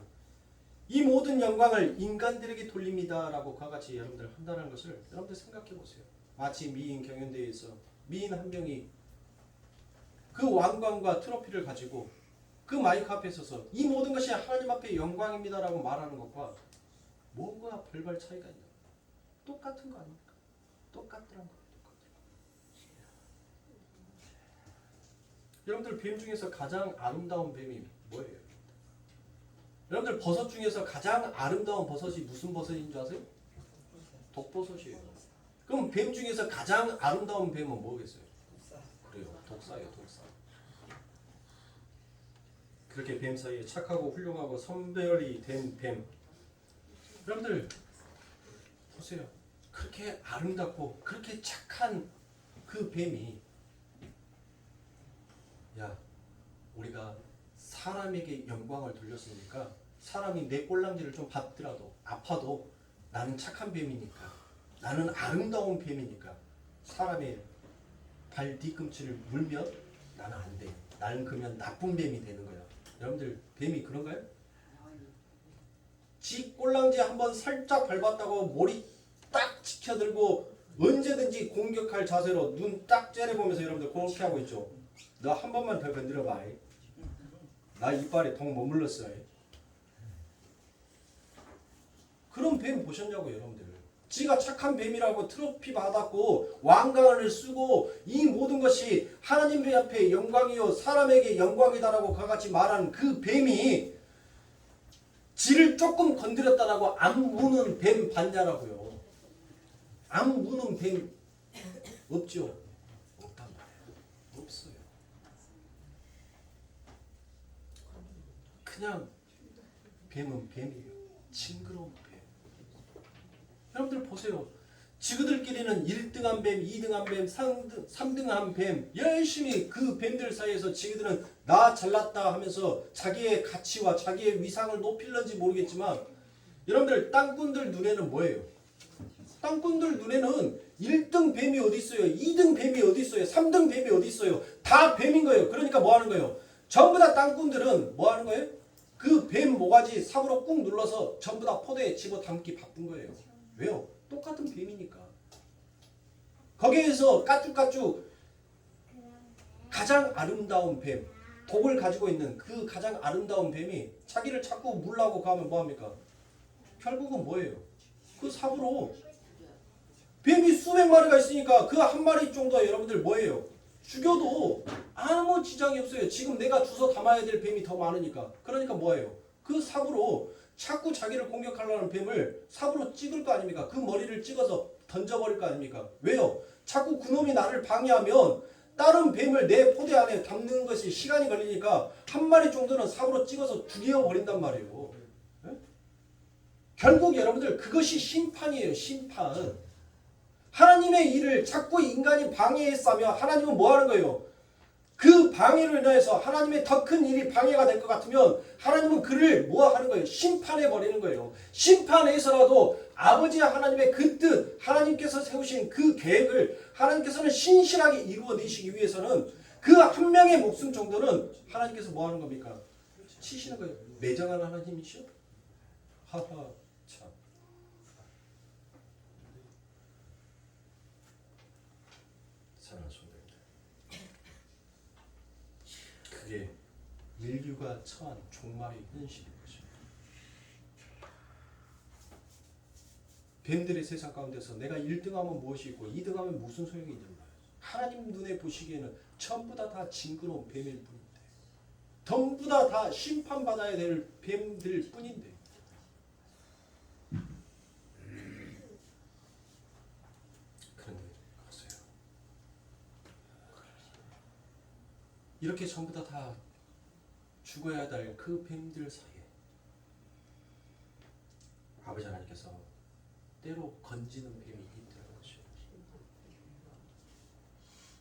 이 모든 영광을 인간들에게 돌립니다라고 그와 같이 여러분들 한다는 것을 여러분들 생각해 보세요. 마치 미인 경연대회에서 미인 한 명이 그 왕관과 트로피를 가지고 그 마이크 앞에 서서 이 모든 것이 하나님 앞에 영광입니다라고 말하는 것과 뭔가 별반 차이가 있나? 똑같은 거 아닙니까? 똑같더란 거. 여러분들 뱀 중에서 가장 아름다운 뱀이 뭐예요? 여러분들 버섯 중에서 가장 아름다운 버섯이 무슨 버섯인 줄 아세요? 독버섯이에요. 그럼 뱀 중에서 가장 아름다운 뱀은 뭐겠어요? 그래요. 독사예요. 독사. 그렇게 뱀 사이에 착하고 훌륭하고 선별이 된 뱀. 여러분들 보세요. 그렇게 아름답고 그렇게 착한 그 뱀이 야, 우리가 사람에게 영광을 돌렸으니까 사람이 내 꼴랑지를 좀 받더라도 아파도 나는 착한 뱀이니까 나는 아름다운 뱀이니까 사람의 발 뒤꿈치를 물면 나는 안 돼. 나는 그러면 나쁜 뱀이 되는 거야. 여러분들 뱀이 그런가요? 지 꼴랑지 한번 살짝 밟았다고 머리 딱 치켜들고 언제든지 공격할 자세로 눈 딱 째려보면서 여러분들 그렇게 하고 있죠. 너 한 번만 더 건드려봐. 나 이빨에 동 머물렀어. 그런 뱀 보셨냐고 여러분들. 지가 착한 뱀이라고 트로피 받았고 왕관을 쓰고 이 모든 것이 하나님 앞에 영광이요 사람에게 영광이다라고 그같이 말하는 그 뱀이 지를 조금 건드렸다라고 안 무는 뱀 봤냐라고요. 안 무는 뱀 없죠. 없단 말이에요. 없어요. 그냥 뱀은 뱀이에요. 징그러운 뱀. 여러분들 보세요. 지그들끼리는 1등한 뱀, 2등한 뱀, 3등한 뱀 열심히 그 뱀들 사이에서 지그들은 나 잘났다 하면서 자기의 가치와 자기의 위상을 높일는지 모르겠지만 여러분들 땅꾼들 눈에는 뭐예요? 땅꾼들 눈에는 1등 뱀이 어디 있어요? 2등 뱀이 어디 있어요? 3등 뱀이 어디 있어요? 다 뱀인 거예요. 그러니까 뭐 하는 거예요? 전부 다 땅꾼들은 뭐 하는 거예요? 그 뱀 모가지 삽으로 꾹 눌러서 전부 다 포대에 집어담기 바쁜 거예요. 왜요? 똑같은 뱀이니까. 거기에서 까쭉까쭉 가장 아름다운 뱀, 독을 가지고 있는 그 가장 아름다운 뱀이 자기를 자꾸 물라고 가면 뭐합니까? 결국은 뭐예요? 그 삽으로 뱀이 수백 마리가 있으니까 그 한 마리 정도 여러분들 뭐예요? 죽여도 아무 지장이 없어요. 지금 내가 주워 담아야 될 뱀이 더 많으니까. 그러니까 뭐예요? 그 삽으로 자꾸 자기를 공격하려는 뱀을 삽으로 찍을 거 아닙니까? 그 머리를 찍어서 던져버릴 거 아닙니까? 왜요? 자꾸 그놈이 나를 방해하면 다른 뱀을 내 포대 안에 담는 것이 시간이 걸리니까 한 마리 정도는 삽으로 찍어서 죽여버린단 말이에요. 네? 결국 여러분들 그것이 심판이에요. 심판. 하나님의 일을 자꾸 인간이 방해했으며 하나님은 뭐 하는 거예요? 그 방해로 인해서 하나님의 더 큰 일이 방해가 될 것 같으면 하나님은 그를 뭐 하는 거예요? 심판해 버리는 거예요. 심판해서라도 아버지 하나님의 그 뜻, 하나님께서 세우신 그 계획을 하나님께서는 신실하게 이루어내시기 위해서는 그 한 명의 목숨 정도는 하나님께서 뭐 하는 겁니까? 치시는 거예요. 매정한 하나님이시죠? 하하 참. 그게 인류가 처한 종말의 현실인 것입니다. 뱀들의 세상 가운데서 내가 1등하면 무엇이 있고 2등하면 무슨 소용이 있냐는 거예요. 하나님 눈에 보시기에는 전부 다 징그러운 뱀일 뿐인데, 전부 다 심판받아야 될 뱀들 뿐인데, 그런데 보세요. 이렇게 전부 다 죽어야 될 그 뱀들 사이에 아버지 하나님께서 때로 건지는 뱀이 있다는 것이에요.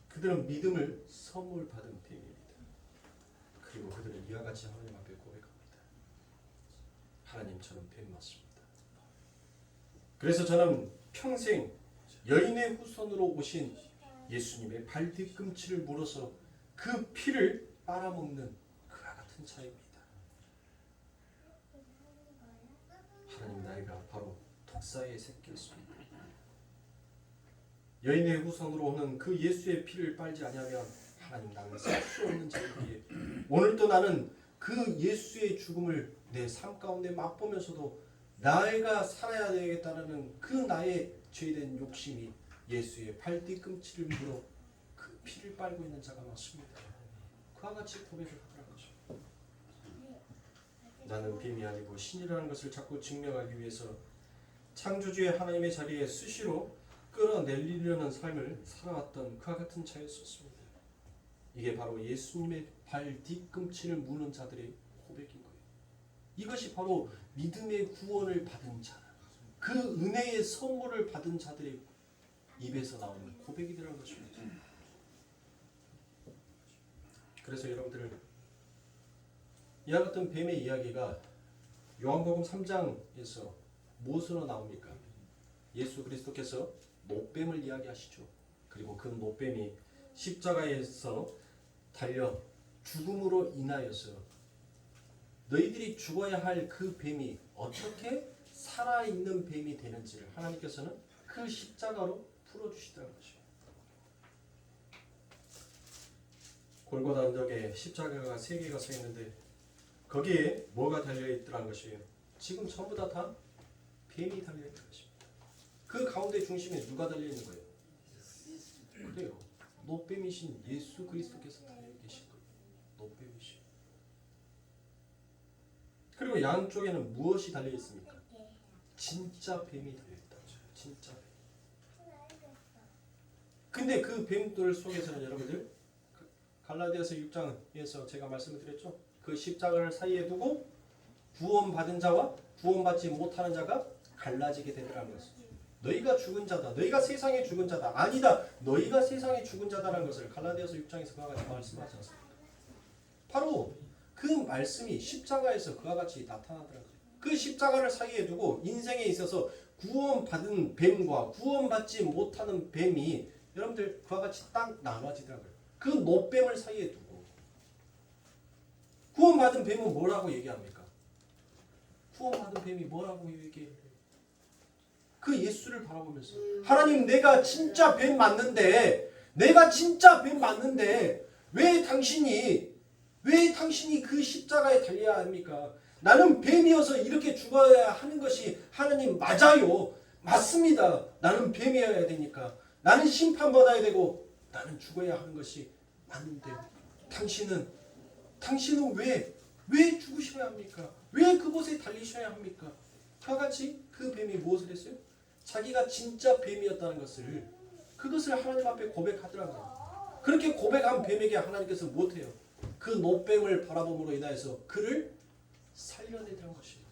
그들은 믿음을 선물 받은 뱀입니다. 그리고 그들은 이와 같이 하나님 앞에 고백합니다. 하나님처럼 뱀 맞습니다. 그래서 저는 평생 여인의 후손으로 오신 예수님의 발 뒤꿈치를 물어서 그 피를 빨아먹는 그와 같은 자입니다. 하나님 나이가 바로 독사의 새끼일 수 있다. 여인의 후손으로 오는 그 예수의 피를 빨지 아니하면 하나님 나는 살 수 없는 자이기에 오늘도 나는 그 예수의 죽음을 내 삶 가운데 맛보면서도 나이가 살아야 되겠다는 그 나의 죄된 욕심이 예수의 발 뒤꿈치를 물어 그 피를 빨고 있는 자가 많습니다. 그와 같이 고백을 하더라는 것입니다. 나는 뱀이 아니고 신이라는 것을 자꾸 증명하기 위해서 창조주의 하나님의 자리에 수시로 끌어내리려는 삶을 살아왔던 그와 같은 자였었습니다. 이게 바로 예수님의 발 뒤꿈치를 무는 자들의 고백인 거예요. 이것이 바로 믿음의 구원을 받은 자, 그 은혜의 선물을 받은 자들의 입에서 나오는 고백이라는 것입니다. 그래서 여러분들, 이와 같은 뱀의 이야기가 요한복음 3장에서 무엇으로 나옵니까? 예수 그리스도께서 노뱀을 이야기하시죠. 그리고 그 노뱀이 십자가에서 달려 죽음으로 인하여서 너희들이 죽어야 할 그 뱀이 어떻게 살아있는 뱀이 되는지를 하나님께서는 그 십자가로 풀어주시다는 것이에요. 골고다 언덕에 십자가가 3개가 서 있는데 거기에 뭐가 달려있더라는 것이에요. 지금 전부 다 뱀이 달려있는 것입니다. 그 가운데 중심에 누가 달려있는 거예요? 그래요. 노뱀이신 예수 그리스도께서 달려계신 거예요. 노뱀이신. 그리고 양쪽에는 무엇이 달려있습니까? 진짜 뱀이 달려있다. 진짜 뱀. 근데 그 뱀들 속에서는 여러분들 갈라디아서 6장에서 제가 말씀을 드렸죠. 그 십자가를 사이에 두고 구원받은 자와 구원받지 못하는 자가 갈라지게 되더라는 것이죠. 너희가 죽은 자다. 너희가 세상에 죽은 자다. 아니다. 너희가 세상에 죽은 자다라는 것을 갈라디아서 6장에서 그와 같이 말씀하지 않습니까? 바로 그 말씀이 십자가에서 그와 같이 나타나더라고요. 그 십자가를 사이에 두고 인생에 있어서 구원받은 뱀과 구원받지 못하는 뱀이 여러분들 그와 같이 딱 나눠지더라고요. 그 노뱀을 사이에 두고 구원받은 뱀은 뭐라고 얘기합니까? 구원받은 뱀이 뭐라고 얘기해요? 그 예수를 바라보면서 하나님 내가 진짜 뱀 맞는데 왜 당신이 그 십자가에 달려야 합니까? 나는 뱀이어서 이렇게 죽어야 하는 것이 하나님 맞아요. 맞습니다. 나는 뱀이어야 되니까 나는 심판받아야 되고 나는 죽어야 하는 것이 맞는데 당신은 왜 죽으셔야 합니까? 왜 그곳에 달리셔야 합니까? 그와 같이 그 뱀이 무엇을 했어요? 자기가 진짜 뱀이었다는 것을 그것을 하나님 앞에 고백하더라고요. 그렇게 고백한 뱀에게 하나님께서 못해요. 그 노뱀을 바라봄으로 인하여서 그를 살려내더라는 것입니다.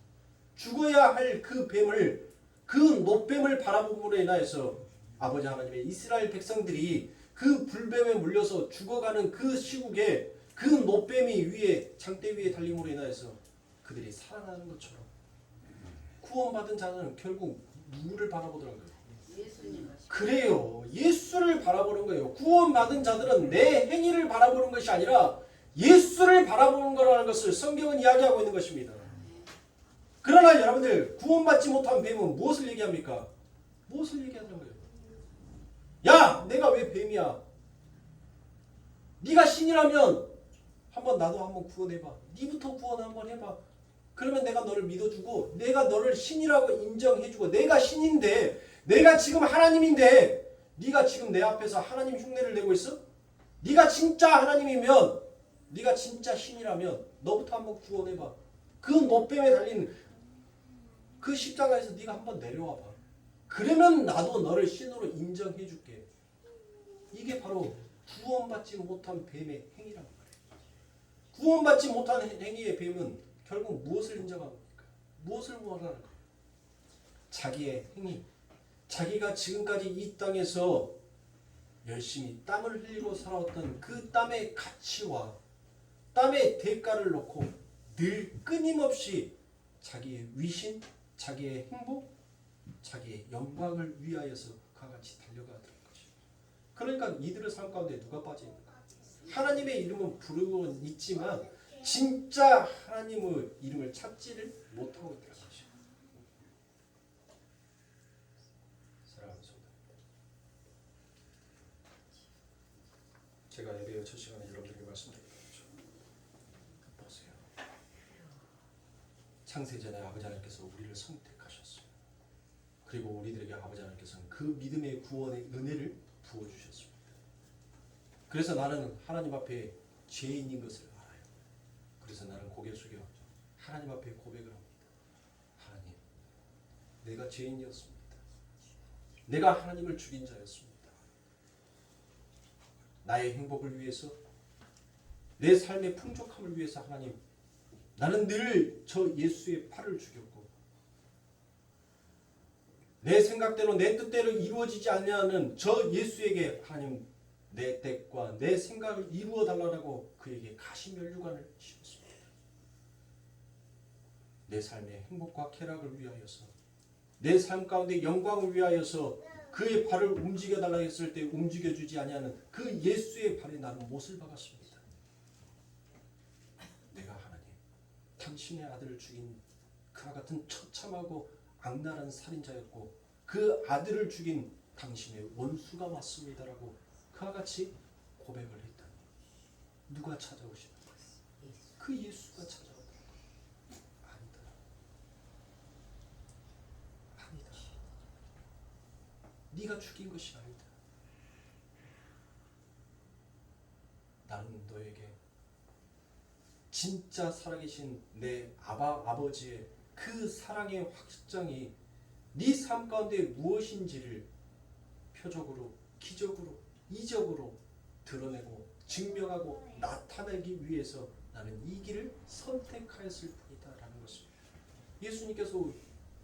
죽어야 할 그 뱀을 그 노뱀을 바라봄으로 인하여서 아버지 하나님의 이스라엘 백성들이 그 불뱀에 물려서 죽어가는 그 시국에 그 노뱀이 위에 장대 위에 달림으로 인하여서 그들이 살아나는 것처럼 구원받은 자는 결국 누구를 바라보더라는 거예요? 그래요. 예수를 바라보는 거예요. 구원받은 자들은 내 행위를 바라보는 것이 아니라 예수를 바라보는 거라는 것을 성경은 이야기하고 있는 것입니다. 그러나 여러분들 구원받지 못한 뱀은 무엇을 얘기합니까? 무엇을 얘기하는 거예요? 야, 내가 왜 뱀이야? 네가 신이라면 한번 나도 한번 구원해봐. 니부터 구원 한번 해봐. 그러면 내가 너를 믿어주고 내가 너를 신이라고 인정해주고 내가 신인데 내가 지금 하나님인데 네가 지금 내 앞에서 하나님 흉내를 내고 있어? 네가 진짜 하나님이면 네가 진짜 신이라면 너부터 한번 구원해봐. 그 못뱀에 달린 그 십자가에서 네가 한번 내려와봐. 그러면 나도 너를 신으로 인정해줄게. 이게 바로 구원받지 못한 뱀의 행위란 말이에요. 구원받지 못한 행위의 뱀은 결국 무엇을 인정합니까? 무엇을 원하는 거예요? 자기의 행위. 자기가 지금까지 이 땅에서 열심히 땀을 흘리고 살아왔던 그 땀의 가치와 땀의 대가를 놓고 늘 끊임없이 자기의 위신, 자기의 행복, 자기의 영광을 위하여서 그와 같이 달려가는 것이죠. 그러니까 이들의 삶 가운데 누가 빠집니까? 하나님의 이름은 부르고는 있지만 진짜 하나님의 이름을 찾지를 못하고 있다는 것이죠. 사랑하는 성도, 제가 예배의 첫 시간에 여러분들에게 말씀드린 거죠. 보세요. 창세전에 아버지 하나님께서 우리를 선택하셨어요. 그리고 우리들에게 아버지 하나님께서는 그 믿음의 구원의 은혜를 부어주셨습니다. 그래서 나는 하나님 앞에 죄인인 것을 알아요. 그래서 나는 고개 숙여 하나님 앞에 고백을 합니다. 하나님, 내가 죄인이었습니다. 내가 하나님을 죽인 자였습니다. 나의 행복을 위해서, 내 삶의 풍족함을 위해서 하나님, 나는 늘 저 예수의 팔을 죽였고 내 생각대로 내 뜻대로 이루어지지 않냐는 저 예수에게 하나님 내 뜻과 내 생각을 이루어 달라고 그에게 가시면류관을 씌웠습니다. 내 삶의 행복과 쾌락을 위하여서, 내 삶 가운데 영광을 위하여서 그의 발을 움직여 달라 했을 때 움직여주지 아니하는 그 예수의 발에 나는 못을 박았습니다. 내가 하나님, 당신의 아들을 죽인 그와 같은 처참하고 악랄한 살인자였고 그 아들을 죽인 당신의 원수가 맞습니다라고 그와 같이 고백을 했다니 누가 찾아오시는 거예요? 그 예수가 찾아오는 거예요. 아니다. 아니다. 네가 죽인 것이 아니다. 나는 너에게 진짜 살아계신 내 아버지의 그 사랑의 확장이 네 삶 가운데 무엇인지를 표적으로, 기적으로, 이적으로 드러내고 증명하고 나타내기 위해서 나는 이 길을 선택하였을 뿐이다 라는 것입니다. 예수님께서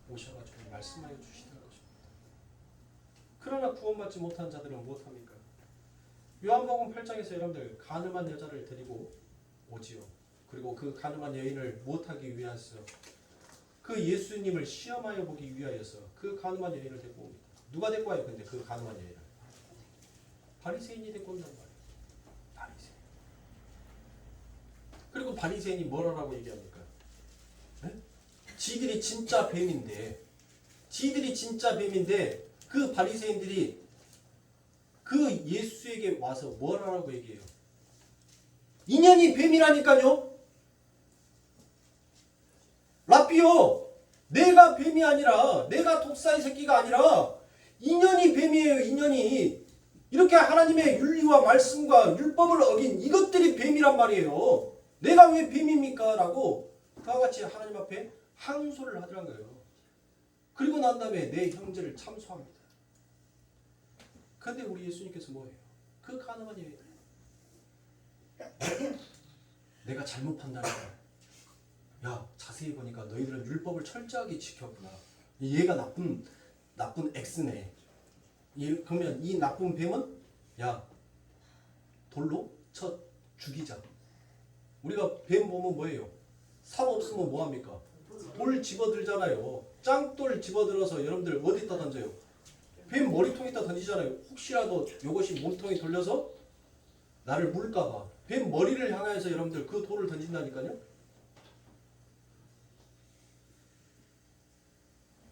오셔가지고 말씀하여 주시는 것입니다. 그러나 구원받지 못한 자들은 무엇합니까? 요한복음 8장에서 여러분들 가늠한 여자를 데리고 오지요. 그리고 그 가늠한 여인을 무엇하기 위해서 그 예수님을 시험하여 보기 위하여서 그 가늠한 여인을 데리고 옵니다. 누가 데리고 와요? 근데 그 가늠한 여인을 바리새인이 데리고 온단 말이에요. 바리새인. 그리고 바리새인이 뭐라고 얘기합니까? 네? 지들이 진짜 뱀인데 그 바리새인들이 그 예수에게 와서 뭐라고 얘기해요? 인연이 뱀이라니까요. 라삐요, 내가 뱀이 아니라, 내가 독사의 새끼가 아니라 인연이 뱀이에요. 인연이. 이렇게 하나님의 윤리와 말씀과 율법을 어긴 이것들이 뱀이란 말이에요. 내가 왜 뱀입니까? 라고 그와 같이 하나님 앞에 항소를 하더란 거예요. 그리고 난 다음에 내 형제를 참소합니다. 그런데 우리 예수님께서 뭐예요? 그 가늠한 여인, 내가 잘못 판단했다. 야, 자세히 보니까 너희들은 율법을 철저하게 지켰구나. 얘가 나쁜 X네. 그러면 이 나쁜 뱀은 야, 돌로 쳐 죽이자. 우리가 뱀 보면 뭐예요? 삽 없으면 뭐합니까? 돌 집어들잖아요. 짱돌 집어들어서 여러분들 어디다 던져요? 뱀 머리통에다 던지잖아요. 혹시라도 이것이 몸통에 돌려서 나를 물까봐 뱀 머리를 향해서 여러분들 그 돌을 던진다니까요.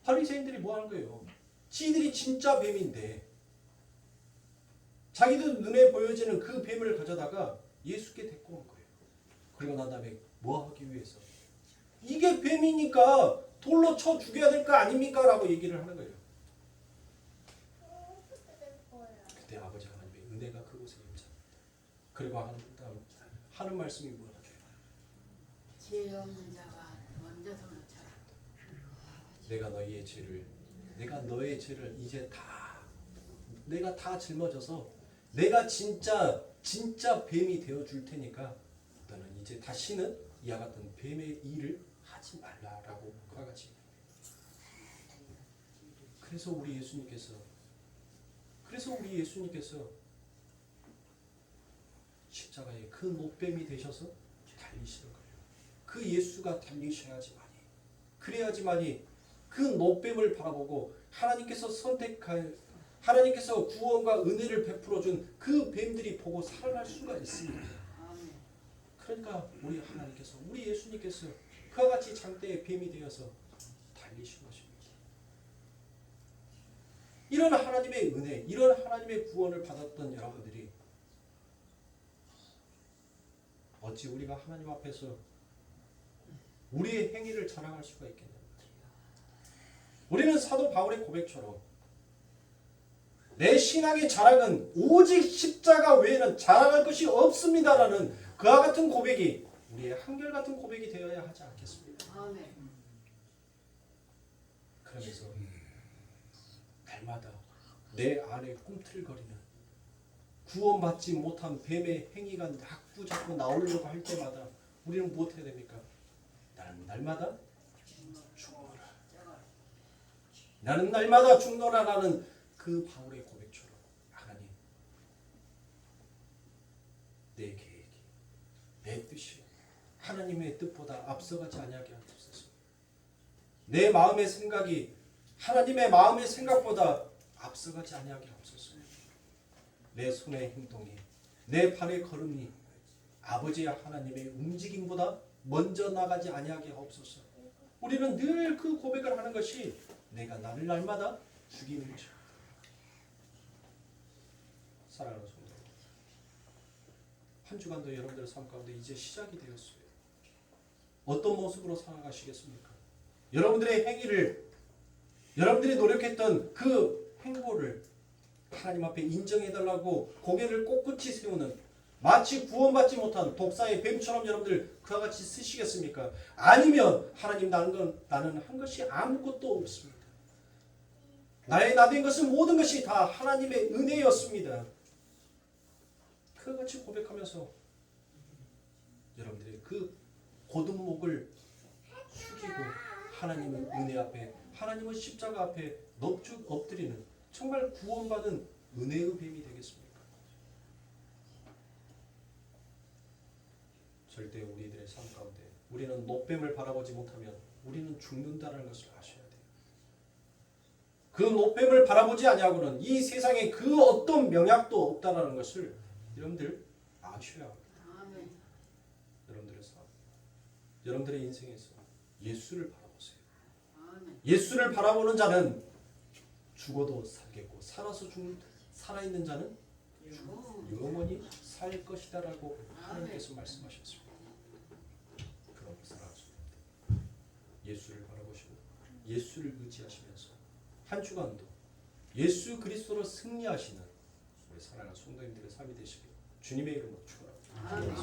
바리새인들이 뭐 하는 거예요? 지들이 진짜 뱀인데 자기들 눈에 보여지는 그 뱀을 가져다가 예수께 데리고 온 거예요. 그리고 난 다음에 뭐 하기 위해서? 이게 뱀이니까 돌로 쳐 죽여야 될 거 아닙니까? 라고 얘기를 하는 거예요. 그때 아버지 하나님의 은혜가 그곳에 임자. 그리고 하는 말씀이 뭐라고요? 죄 없는 자가 먼저 손을 쳐라. 내가 너의 죄를 이제 내가 다 짊어져서 내가 진짜 뱀이 되어 줄 테니까 너는 이제 다시는 이와 같은 뱀의 일을 하지 말라라고 그와 같이. 그래서 우리 예수님께서 십자가에 그 노뱀이 되셔서 달리시는 거예요. 그 예수가 달리셔야지만이, 그래야지만이 그 노뱀을 바라보고 하나님께서 하나님께서 구원과 은혜를 베풀어 준 그 뱀들이 보고 살아날 수가 있습니다. 아멘. 그러니까 우리 하나님께서, 우리 예수님께서 그와 같이 장대의 뱀이 되어서 달리신 것입니다. 이런 하나님의 은혜, 이런 하나님의 구원을 받았던 여러분들이 어찌 우리가 하나님 앞에서 우리의 행위를 자랑할 수가 있겠냐? 우리는 사도 바울의 고백처럼 내 신앙의 자랑은 오직 십자가 외에는 자랑할 것이 없습니다라는 그와 같은 고백이 우리의 한결같은 고백이 되어야 하지 않겠습니까? 아멘. 그러면서 날마다 내 안에 꿈틀거리는 구원받지 못한 뱀의 행위가 자꾸 나오려고 할 때마다 우리는 무엇 해야 됩니까? 나는 날마다 죽노라. 나는 날마다 죽노라라는 그 바울의 고백처럼 하나님, 내 계획이, 내 뜻이 하나님의 뜻보다 앞서가지 아니하게 하옵소서. 내 마음의 생각이 하나님의 마음의 생각보다 앞서가지 아니하게 하옵소서. 내 손의 행동이, 내 발의 걸음이 아버지의 하나님의 움직임보다 먼저 나가지 아니하게 하옵소서. 우리는 늘 그 고백을 하는 것이 내가 나를 날마다 죽이는 자. 사랑하는 성도, 한 주간도 여러분들의 삶 가운데 이제 시작이 되었어요. 어떤 모습으로 살아가시겠습니까? 여러분들의 행위를, 여러분들이 노력했던 그 행보를 하나님 앞에 인정해달라고 고개를 꼿꼿이 세우는, 마치 구원받지 못한 독사의 뱀처럼 여러분들 그와 같이 쓰시겠습니까? 아니면 하나님, 나는 한 것이 아무것도 없습니다. 나의 나된 것은 모든 것이 다 하나님의 은혜였습니다. 그같이 고백하면서 여러분들의 그 곧은 목을 숙이고 하나님의 은혜 앞에, 하나님의 십자가 앞에 넙죽 엎드리는 정말 구원받은 은혜의 뱀이 되겠습니까? 절대 우리들의 삶 가운데 우리는 노뱀을 바라보지 못하면 우리는 죽는다는 것을 아셔야 돼요. 그 노뱀을 바라보지 아니하고는 이 세상에 그 어떤 명약도 없다는 것을 여러분들 아셔야 합니다. 아멘. 여러분들의 삶, 여러분들의 인생에서 예수를 바라보세요. 아멘. 예수를 바라보는 자는 죽어도 살겠고 살아있는 자는 영원히 살 것이다라고 하나님께서 말씀하셨습니다. 그럼 살아가십니다. 예수를 바라보시고 예수를 의지하시면서 한 주간도 예수 그리스도로 승리하시는 우리 사랑하는 성도님들의 삶이 되시길 주님의 이름으로 축원합니다. 아멘.